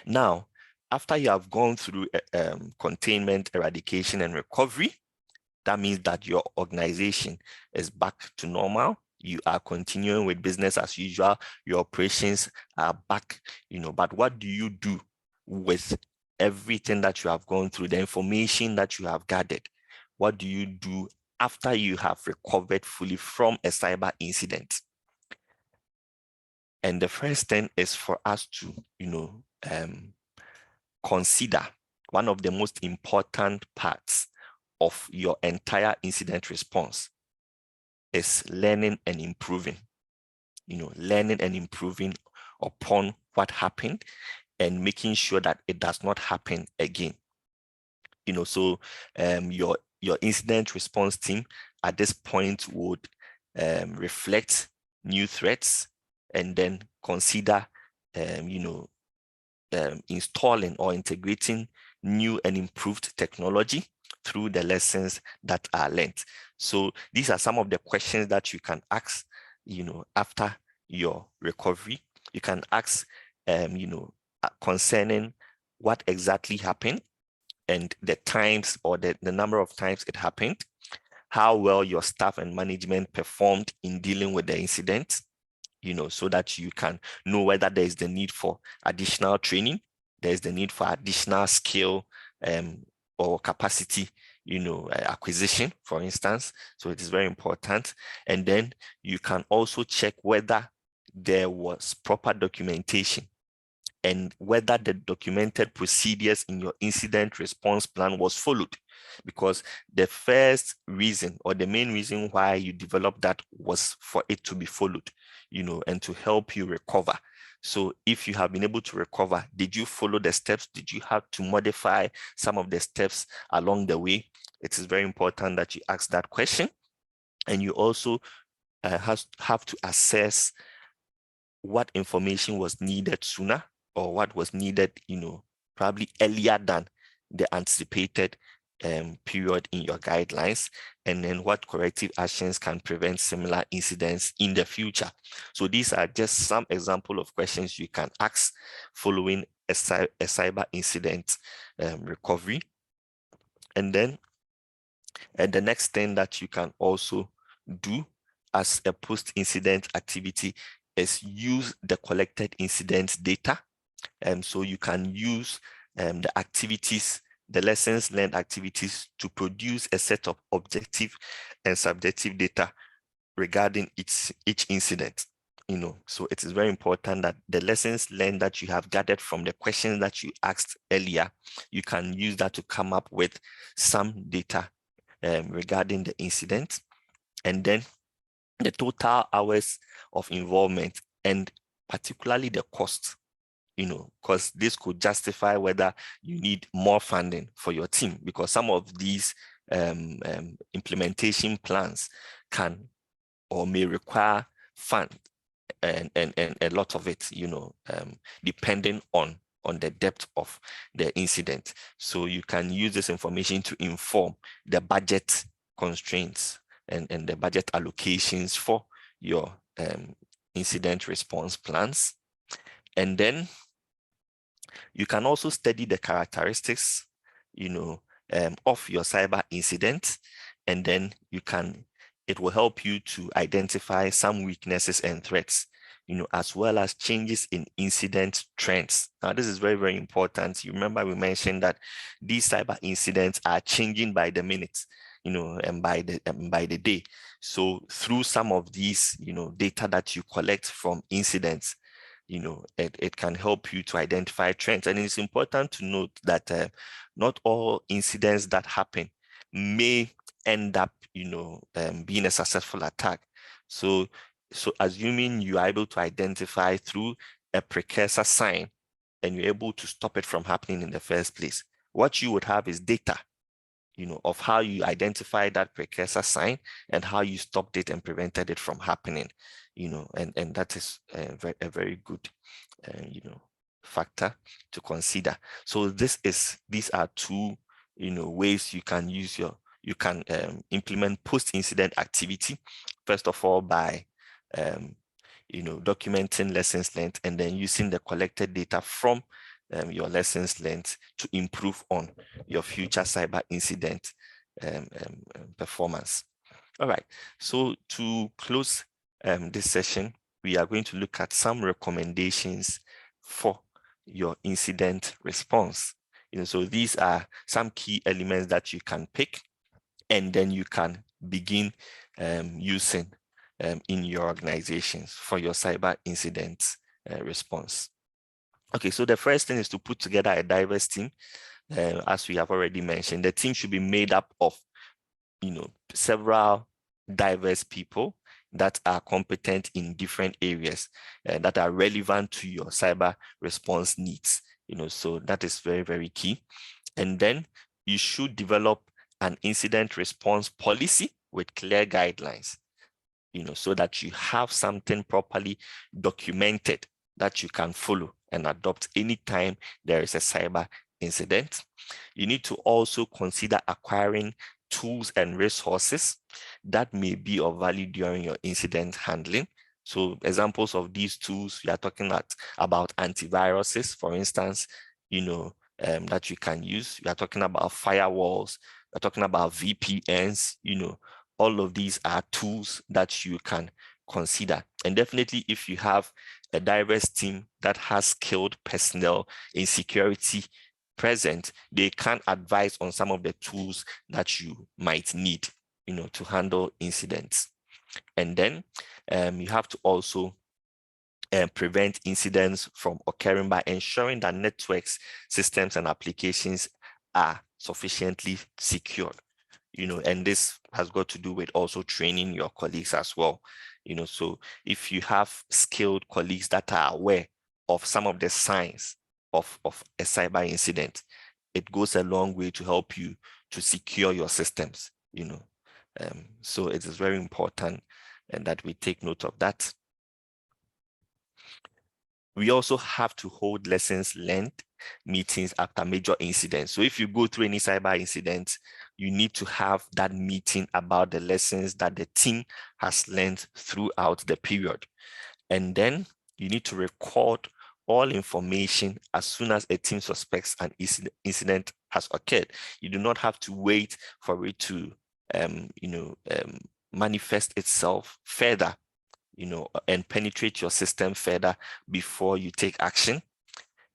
Now, after you have gone through containment, eradication, and recovery, that means that your organization is back to normal. You are continuing with business as usual. Your operations are back, but what do you do with everything that you have gone through, the information that you have gathered? What do you do after you have recovered fully from a cyber incident? And the first thing is for us to, consider one of the most important parts of your entire incident response is learning and improving, learning and improving upon what happened and making sure that it does not happen again. So your incident response team at this point would reflect new threats and then consider, installing or integrating new and improved technology through the lessons that are learned. So these are some of the questions that you can ask, after your recovery. You can ask, concerning what exactly happened and the times or the number of times it happened, how well your staff and management performed in dealing with the incident, so that you can know whether there is the need for additional training, there is the need for additional skill or capacity, acquisition, for instance. So it is very important. And then you can also check whether there was proper documentation and whether the documented procedures in your incident response plan was followed. Because the first reason or the main reason why you developed that was for it to be followed, and to help you recover. So if you have been able to recover, did you follow the steps? Did you have to modify some of the steps along the way? It is very important that you ask that question. And you also have to assess what information was needed sooner, or what was needed, probably earlier than the anticipated period in your guidelines, and then what corrective actions can prevent similar incidents in the future. So these are just some example of questions you can ask following a cyber incident recovery. And then the next thing that you can also do as a post-incident activity is use the collected incident data So you can use the activities, the lessons learned activities, to produce a set of objective and subjective data regarding each incident. So it is very important that the lessons learned that you have gathered from the questions that you asked earlier, you can use that to come up with some data regarding the incident, and then the total hours of involvement, and particularly the cost, because this could justify whether you need more funding for your team, because some of these implementation plans can or may require fund and a lot of it, depending on the depth of the incident. So you can use this information to inform the budget constraints and the budget allocations for your incident response plans. And then you can also study the characteristics, of your cyber incident, and then it will help you to identify some weaknesses and threats, as well as changes in incident trends. Now, this is very, very important. You remember we mentioned that these cyber incidents are changing by the minute, and by the day. So through some of these, data that you collect from incidents, it can help you to identify trends. And it's important to note that not all incidents that happen may end up, being a successful attack. So assuming you are able to identify through a precursor sign and you're able to stop it from happening in the first place, what you would have is data, of how you identified that precursor sign and how you stopped it and prevented it from happening, and that is a very good, factor to consider. So these are two, ways you can implement post-incident activity. First of all, by documenting lessons learned, and then using the collected data from your lessons learned to improve on your future cyber incident performance. All right, so to close this session, we are going to look at some recommendations for your incident response. So these are some key elements that you can pick, and then you can begin using in your organizations for your cyber incident response. Okay, so the first thing is to put together a diverse team. As we have already mentioned, the team should be made up of, several diverse people that are competent in different areas that are relevant to your cyber response needs. So that is very, very key. And then you should develop an incident response policy with clear guidelines, so that you have something properly documented that you can follow and adopt anytime there is a cyber incident. You need to also consider acquiring tools and resources that may be of value during your incident handling. So examples of these tools, we are talking about antiviruses, for instance, that you can use. We are talking about firewalls, we're talking about VPNs, all of these are tools that you can consider. And definitely, if you have a diverse team that has skilled personnel in security present, they can advise on some of the tools that you might need, to handle incidents. And then you have to also prevent incidents from occurring by ensuring that networks, systems, and applications are sufficiently secured. And this has got to do with also training your colleagues as well. So if you have skilled colleagues that are aware of some of the signs of a cyber incident, it goes a long way to help you to secure your systems, so it is very important and that we take note of that. We also have to hold lessons learned meetings after major incidents. So if you go through any cyber incident, you need to have that meeting about the lessons that the team has learned throughout the period. And then you need to record all information as soon as a team suspects an incident has occurred. You do not have to wait for it to manifest itself further, and penetrate your system further before you take action.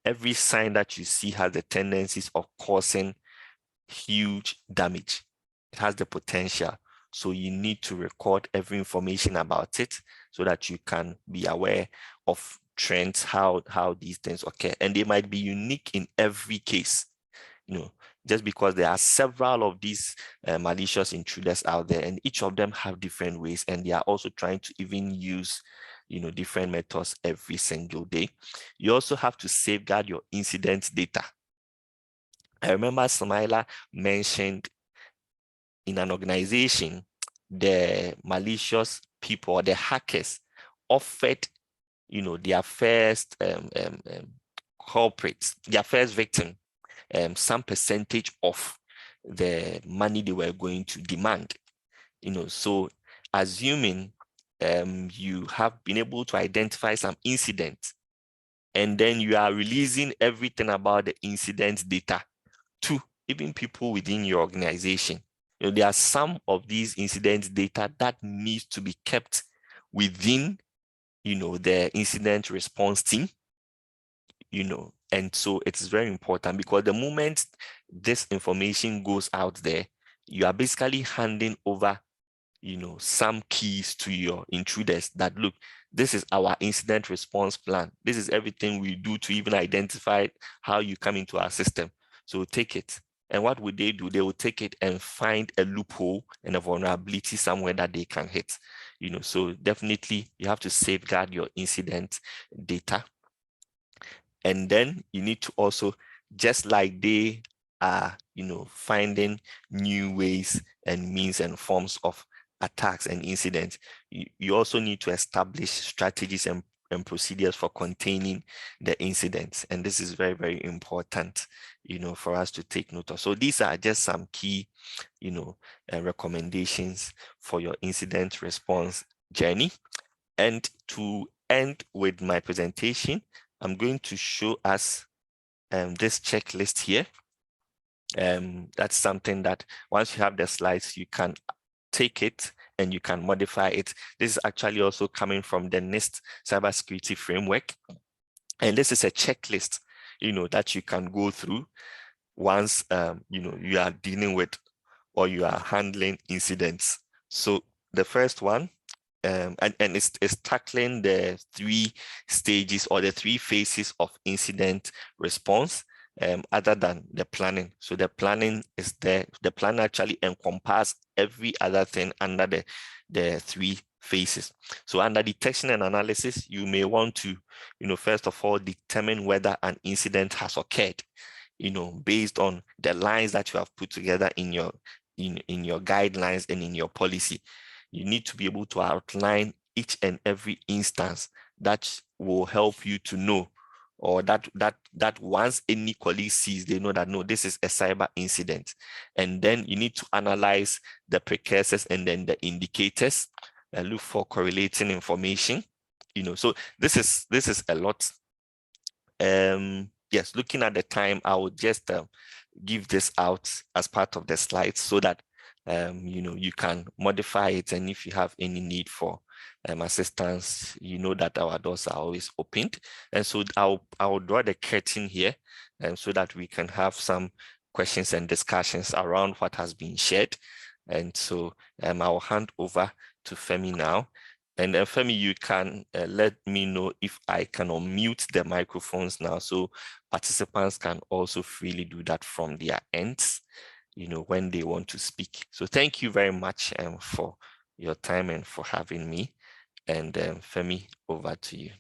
every sign that you see has the tendencies of causing huge damage. It has the potential. So you need to record every information about it so that you can be aware of trends, how these things occur. And they might be unique in every case, just because there are several of these malicious intruders out there, and each of them have different ways, and they are also trying to even use different methods every single day. You also have to safeguard your incident data. I remember Samaila mentioned in an organization, the malicious people or the hackers offered, their first culprits, their first victim, some percentage of the money they were going to demand. So assuming you have been able to identify some incidents, and then you are releasing everything about the incident data to even people within your organization. There are some of these incident data that needs to be kept within, the incident response team, and so it's very important, because the moment this information goes out there, you are basically handing over, some keys to your intruders that, look, this is our incident response plan. This is everything we do to even identify how you come into our system. So take it. And what would they do? They will take it and find a loophole and a vulnerability somewhere that they can hit. So definitely you have to safeguard your incident data. And then you need to also, just like they are, finding new ways and means and forms of attacks and incidents, you also need to establish strategies and procedures for containing the incidents. And this is very, very important, for us to take note of. So these are just some key, recommendations for your incident response journey. And to end with my presentation, I'm going to show us this checklist here. That's something that once you have the slides, you can take it and you can modify it. This is actually also coming from the NIST cybersecurity framework. And this is a checklist, that you can go through once, you are dealing with or you are handling incidents. So the first one, and it's tackling the 3 stages or the 3 phases of incident response, other than the planning. So the planning is there. The plan actually encompasses every other thing under the 3 phases. So under detection and analysis, you may want to, first of all, determine whether an incident has occurred, based on the lines that you have put together in your guidelines and in your policy. You need to be able to outline each and every instance that will help you to know, or that once any colleague sees, they know that, no, this is a cyber incident. And then you need to analyze the precursors and then the indicators and look for correlating information. So this is a lot. Yes, looking at the time, I will just give this out as part of the slides so that you can modify it, and if you have any need for assistance, that our doors are always opened. And so I'll draw the curtain here, so that we can have some questions and discussions around what has been shared. And so I'll hand over to Femi now. And Femi, you can let me know if I can unmute the microphones now, so participants can also freely do that from their ends, when they want to speak. So thank you very much for your time and for having me. And Femi, over to you.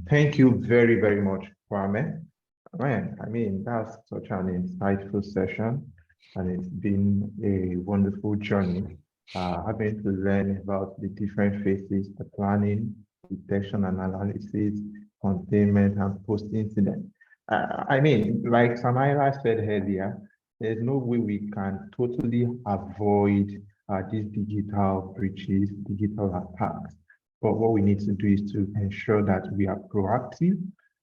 Thank you very, very much, Kwame. Man, I mean, that's such an insightful session, and it's been a wonderful journey. Having to learn about the different phases, the planning, detection and analysis, containment, and post-incident. I mean, like Samaila said earlier, there's no way we can totally avoid these digital breaches, digital attacks. But what we need to do is to ensure that we are proactive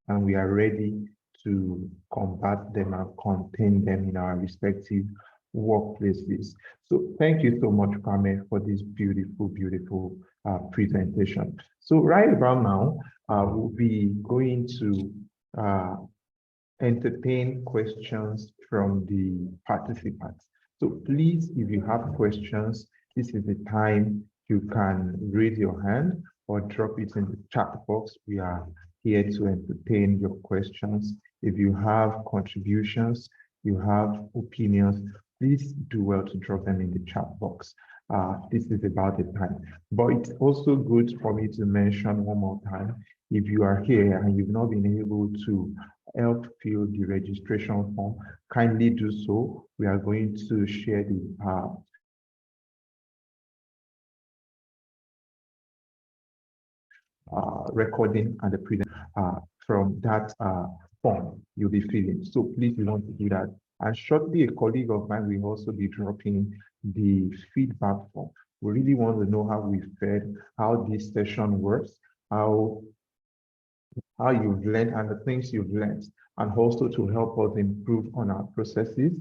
and we are ready to combat them and contain them in our respective workplaces. So thank you so much, Kwame, for this beautiful, beautiful presentation. So right about now, We'll be going to entertain questions from the participants. So please, if you have questions, this is the time you can raise your hand or drop it in the chat box. We are here to entertain your questions. If you have contributions, you have opinions, please do well to drop them in the chat box. This is about the time. But it's also good for me to mention one more time, if you are here and you've not been able to help fill the registration form, kindly do so. We are going to share the recording and the present from that form you'll be filling. So please, you want to do that. And shortly, a colleague of mine will also be dropping the feedback form. We really want to know how we fared, how this session works, how you've learned and the things you've learned, and also to help us improve on our processes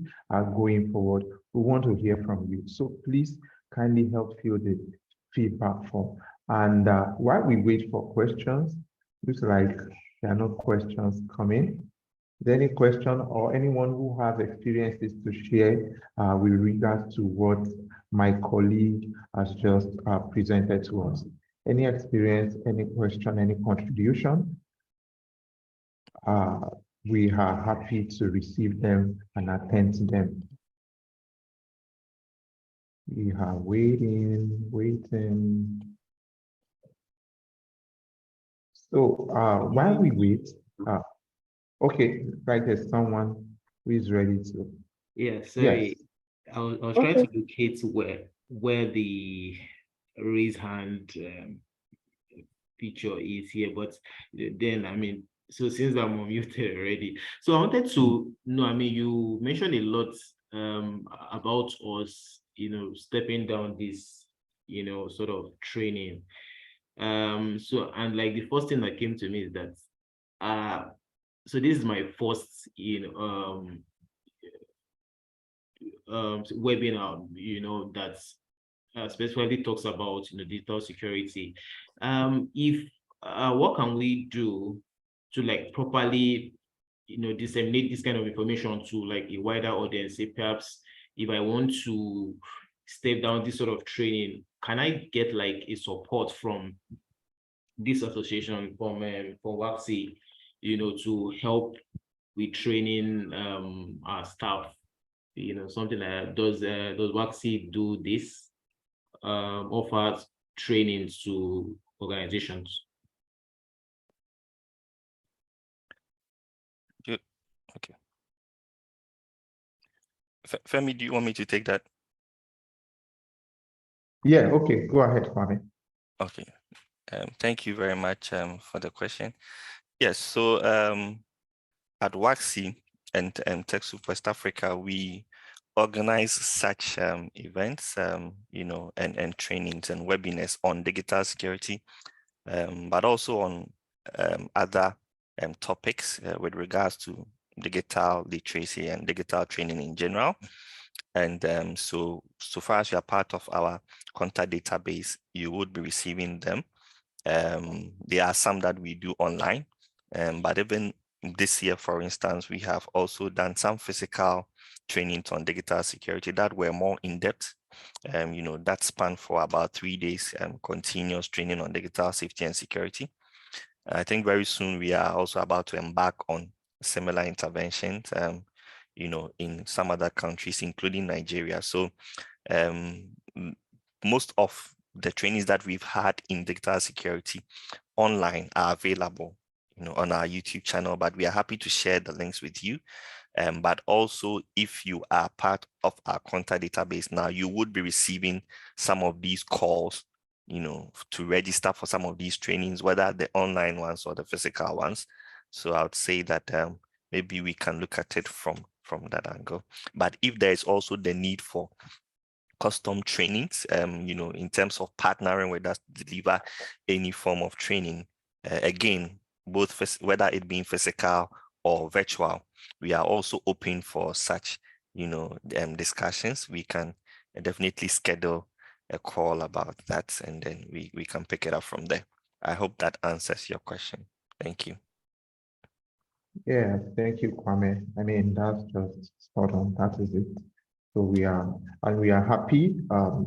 going forward. We want to hear from you. So please kindly help fill the feedback form. And while we wait for questions, looks like there are no questions coming. Is there any question or anyone who has experiences to share with regards to what my colleague has just presented to us? Any experience, any question, any contribution? We are happy to receive them and attend to them. We are waiting. So while we wait, okay, like there's someone who is ready to. Yeah, sorry. Yes. I was trying to locate where the raise hand feature is here, but then I mean, so since I'm unmuted already, so I wanted to know, I mean, you mentioned a lot about us, stepping down this, sort of training. So, and like the first thing that came to me is that so this is my first webinar, that's specifically talks about digital security. If what can we do to like properly disseminate this kind of information to like a wider audience? Say perhaps if I want to step down this sort of training, can I get like a support from this association, from WACSI, to help with training our staff, something like that? Does WACSI do this, offers trainings to organizations? Okay. Femi, do you want me to take that? Yeah, okay, go ahead, Kwame. Okay. Thank you very much for the question. Yes, so at WACSI and TechSoup West Africa, we organize such events, and trainings and webinars on digital security, but also on other topics with regards to digital literacy and digital training in general. And so far as you are part of our contact database, you would be receiving them. There are some that we do online, but even this year, for instance, we have also done some physical trainings on digital security that were more in-depth. That span for about 3 days, continuous training on digital safety and security. I think very soon we are also about to embark on similar interventions, in some other countries, including Nigeria. So most of the trainings that we've had in digital security online are available, on our YouTube channel, but we are happy to share the links with you. But also, if you are part of our contact database now, you would be receiving some of these calls, to register for some of these trainings, whether the online ones or the physical ones. So I would say that maybe we can look at it from that angle. But if there is also the need for custom trainings, in terms of partnering with us to deliver any form of training, again, both whether it being physical or virtual, we are also open for such, discussions. We can definitely schedule a call about that, and then we can pick it up from there. I hope that answers your question. Thank you. Yeah, thank you, Kwame. I mean, that's just spot on. That is it. So we are happy.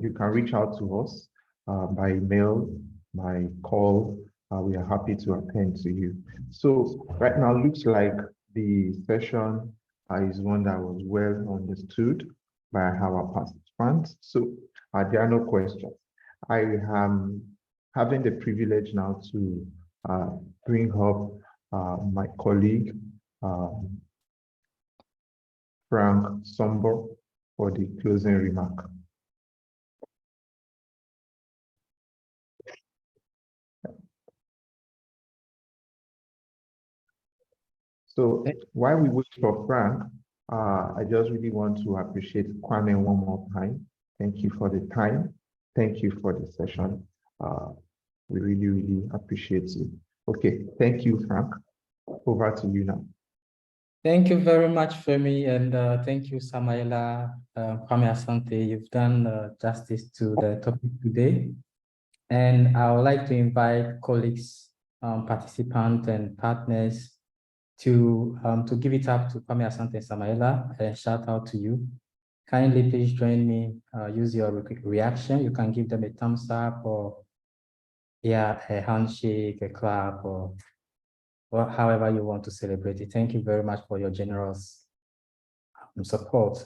You can reach out to us by email, by call. We are happy to attend to you. So right now, looks like the session is one that was well understood by our participants. So there are no questions. I am having the privilege now to bring up my colleague, Frank Sombo, for the closing remark. So while we wait for Frank, I just really want to appreciate Kwame one more time. Thank you for the time. Thank you for the session. We really, really appreciate it. Okay, thank you, Frank. Over to you now. Thank you very much, Femi, and thank you, Samaila, Kwame Asante. You've done justice to the topic today. And I would like to invite colleagues, participants, and partners to give it up to Kwame Asante and Samaila, and shout out to you. Kindly please join me, use your reaction. You can give them a thumbs up or a handshake, a clap, or however you want to celebrate it. Thank you very much for your generous support.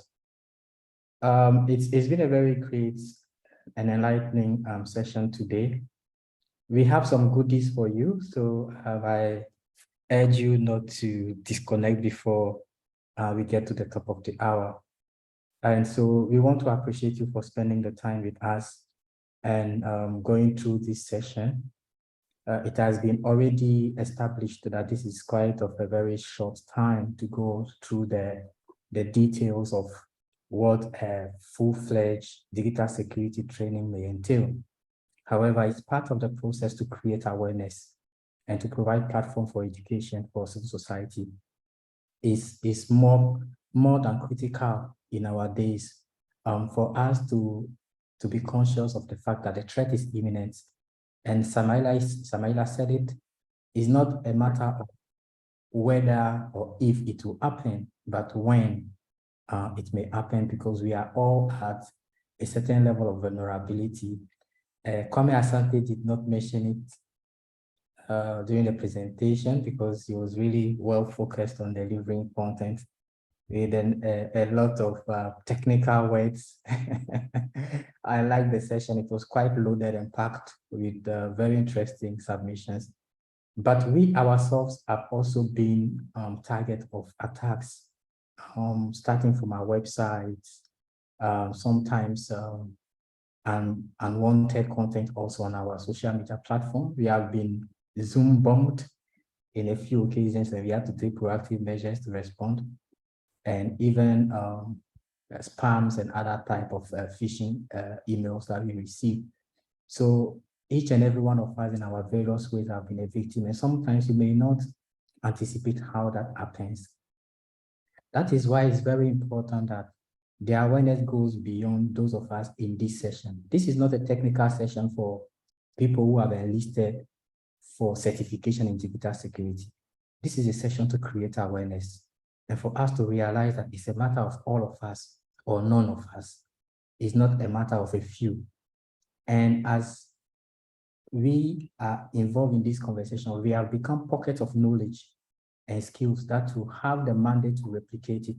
It's been a very great and enlightening session today. We have some goodies for you, so I urge you not to disconnect before we get to the top of the hour. And so we want to appreciate you for spending the time with us and going through this session. It has been already established that this is quite of a very short time to go through the details of what a full-fledged digital security training may entail. However, it's part of the process to create awareness and to provide platform for education for civil society is more than critical in our days for us to be conscious of the fact that the threat is imminent. And Samaila said it, is not a matter of whether or if it will happen, but when it may happen, because we are all at a certain level of vulnerability. Kwame Asante did not mention it during the presentation because he was really well focused on delivering content with a lot of technical words. I like the session. It was quite loaded and packed with very interesting submissions. But we ourselves have also been target of attacks, starting from our websites, sometimes unwanted content also on our social media platform. We have been Zoom bombed in a few occasions, and we had to take proactive measures to respond. And even spams and other type of phishing emails that we receive. So each and every one of us in our various ways have been a victim, and sometimes you may not anticipate how that happens. That is why it's very important that the awareness goes beyond those of us in this session. This is not a technical session for people who have enlisted for certification in digital security. This is a session to create awareness and for us to realize that it's a matter of all of us or none of us. It's not a matter of a few. And as we are involved in this conversation, we have become pockets of knowledge and skills that will have the mandate to replicate it,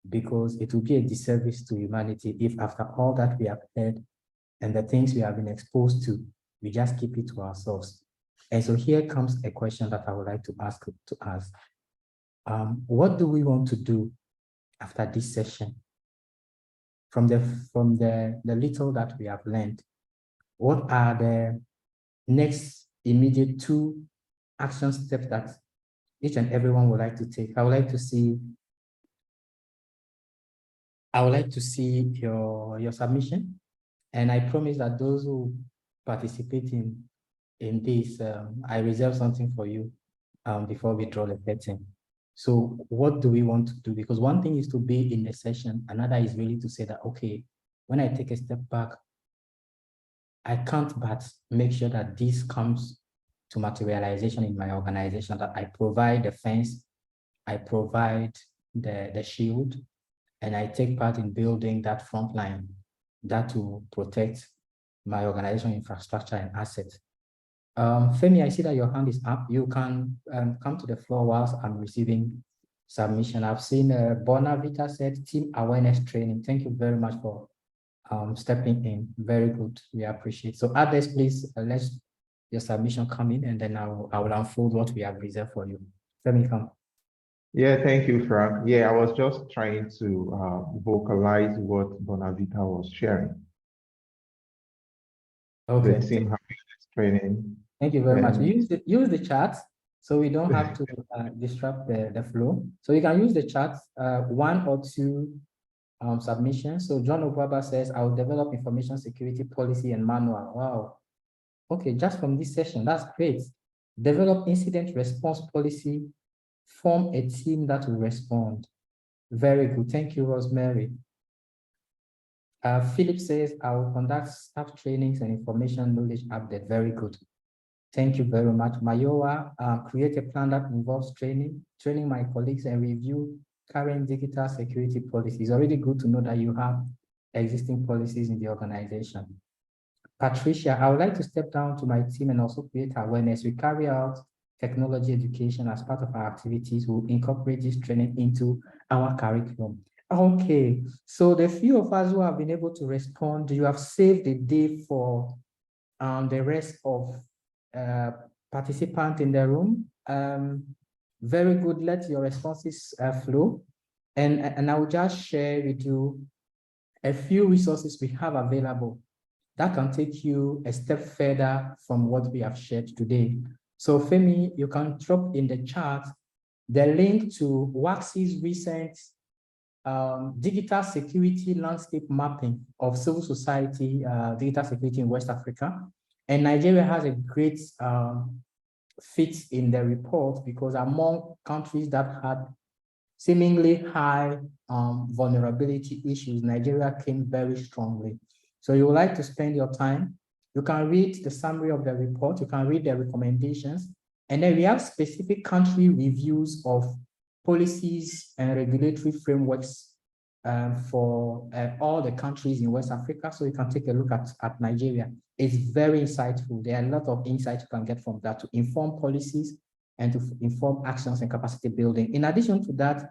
because it will be a disservice to humanity if after all that we have heard and the things we have been exposed to, we just keep it to ourselves. And so here comes a question that I would like to ask to us. What do we want to do after this session? From the little that we have learned, what are the next immediate 2 action steps that each and everyone would like to take? I would like to see your submission, and I promise that those who participate in this, I reserve something for you before we draw the curtain. So what do we want to do? Because one thing is to be in a session, another is really to say that, okay, when I take a step back, I can't but make sure that this comes to materialization in my organization, that I provide the fence, I provide the shield, and I take part in building that front line that will protect my organization infrastructure and assets. Femi, I see that your hand is up. You can come to the floor whilst I'm receiving submission. I've seen Bonavita said team awareness training. Thank you very much for stepping in. Very good. We appreciate. So others, please let your submission come in, and then I will unfold what we have reserved for you. Femi, come. Yeah, thank you, Frank. Yeah, I was just trying to vocalize what Bonavita was sharing. Okay. The team awareness training. Thank you very much. And- Use the chat so we don't have to disrupt the flow. So you can use the chat, 1 or 2 submissions. So John Obaba says, I will develop information security policy and manual. Wow. Okay, just from this session, that's great. Develop incident response policy, form a team that will respond. Very good. Thank you, Rosemary. Philip says, I will conduct staff trainings and information knowledge update. Very good. Thank you very much. Mayowa, create a plan that involves training my colleagues and review current digital security policies. It's already good to know that you have existing policies in the organization. Patricia, I would like to step down to my team and also create awareness. We carry out technology education as part of our activities. We'll incorporate this training into our curriculum. Okay, so the few of us who have been able to respond, you have saved the day for the rest of participants in the room. Very good. Let your responses flow. And I will just share with you a few resources we have available that can take you a step further from what we have shared today. So Femi, you can drop in the chat the link to WACC's recent digital security landscape mapping of civil society digital security in West Africa. And Nigeria has a great fit in the report because among countries that had seemingly high vulnerability issues, Nigeria came very strongly. So you would like to spend your time, you can read the summary of the report, you can read the recommendations, and then we have specific country reviews of policies and regulatory frameworks for all the countries in West Africa. So you can take a look at Nigeria. It's very insightful. There are a lot of insights you can get from that to inform policies and to inform actions and capacity building. In addition to that,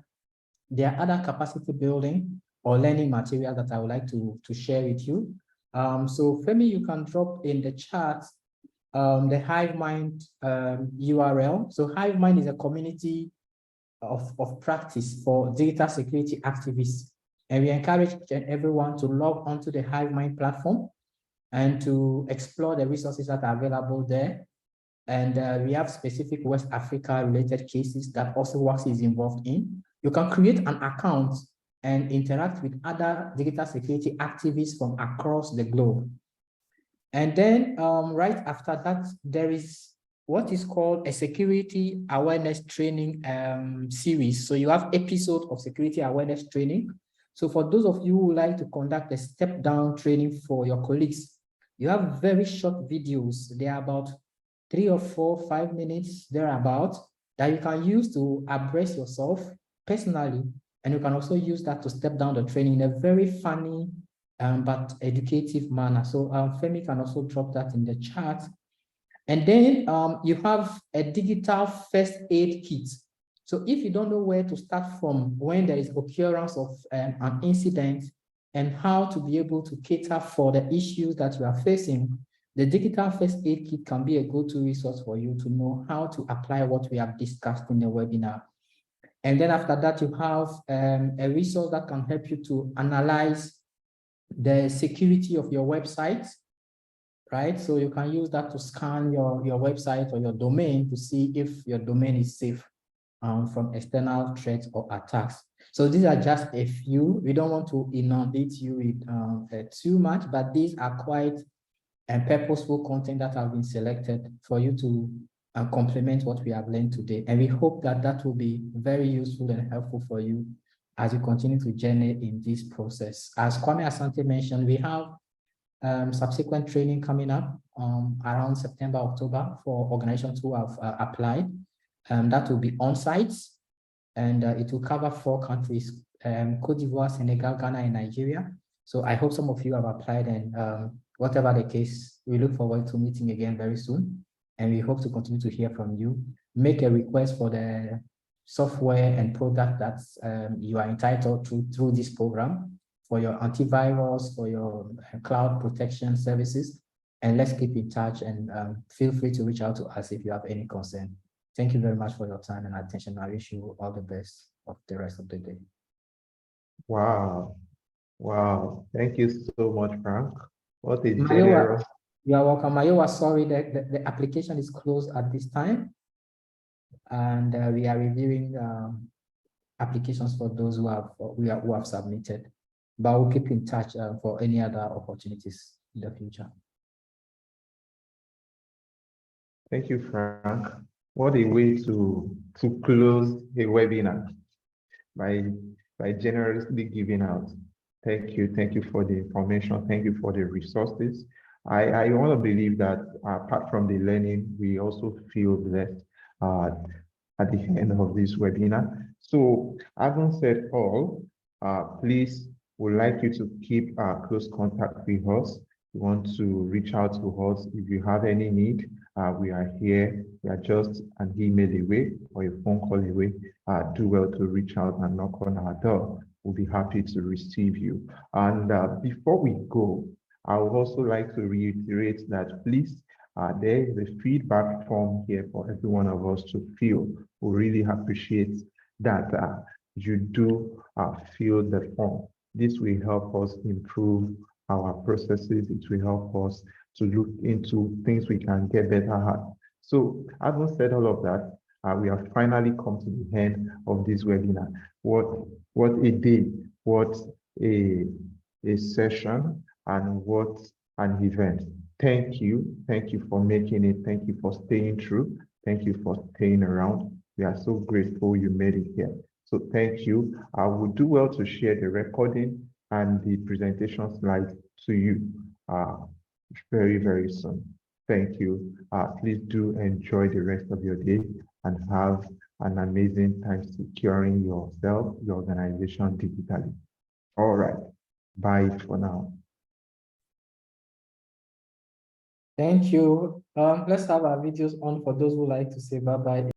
there are other capacity building or learning material that I would like to share with you. So Femi, you can drop in the chat the HiveMind URL. So HiveMind is a community of practice for digital security activists. And we encourage everyone to log onto the HiveMind platform and to explore the resources that are available there. And we have specific West Africa related cases that also WACC is involved in. You can create an account and interact with other digital security activists from across the globe. And then right after that, there is what is called a security awareness training series. So you have episodes of security awareness training. So for those of you who like to conduct a step down training for your colleagues, you have very short videos. They are about 3 or 4, 5 minutes thereabout that you can use to address yourself personally. And you can also use that to step down the training in a very funny but educative manner. So Femi can also drop that in the chat. And then you have a digital first aid kit. So if you don't know where to start from when there is occurrence of an incident and how to be able to cater for the issues that you are facing, the digital first aid kit can be a go-to resource for you to know how to apply what we have discussed in the webinar. And then after that, you have a resource that can help you to analyze the security of your website, right? So you can use that to scan your website or your domain to see if your domain is safe from external threats or attacks. So these are just a few. We don't want to inundate you with too much, but these are quite purposeful content that have been selected for you to complement what we have learned today. And we hope that that will be very useful and helpful for you as you continue to journey in this process. As Kwame Asante mentioned, we have subsequent training coming up around September, October for organizations who have applied. That will be on site, and it will cover 4 countries, Cote d'Ivoire, Senegal, Ghana, and Nigeria. So I hope some of you have applied, and whatever the case, we look forward to meeting again very soon. And we hope to continue to hear from you. Make a request for the software and product that you are entitled to through this program, for your antivirus, for your cloud protection services. And let's keep in touch, and feel free to reach out to us if you have any concern. Thank you very much for your time and attention. I wish you all the best of the rest of the day. Wow. Wow. Thank you so much, Frank. What a Mayowa, generous. you are welcome. Mayowa, sorry that the application is closed at this time. And we are reviewing applications for those who have submitted. But we'll keep in touch for any other opportunities in the future. Thank you, Frank. What a way to close a webinar by generously giving out. Thank you for the information. Thank you for the resources. I want to believe that apart from the learning, we also feel blessed at the end of this webinar. So, having said all, please, would like you to keep close contact with us. You want to reach out to us if you have any need. We are here. We are just an email away or a phone call away. Do well to reach out and knock on our door. We'll be happy to receive you. And before we go, I would also like to reiterate that please, there is a feedback form here for every one of us to fill. We really appreciate that you do fill the form. This will help us improve our processes. It will help us to look into things we can get better at. So, having said all of that, we have finally come to the end of this webinar. What a day, what a session, and what an event. Thank you for making it. Thank you for staying true. Thank you for staying around. We are so grateful you made it here. So thank you. I would do well to share the recording and the presentation slides to you very, very soon. Thank you. Please do enjoy the rest of your day and have an amazing time securing yourself, your organization digitally. All right. Bye for now. Thank you. Let's have our videos on for those who like to say bye-bye.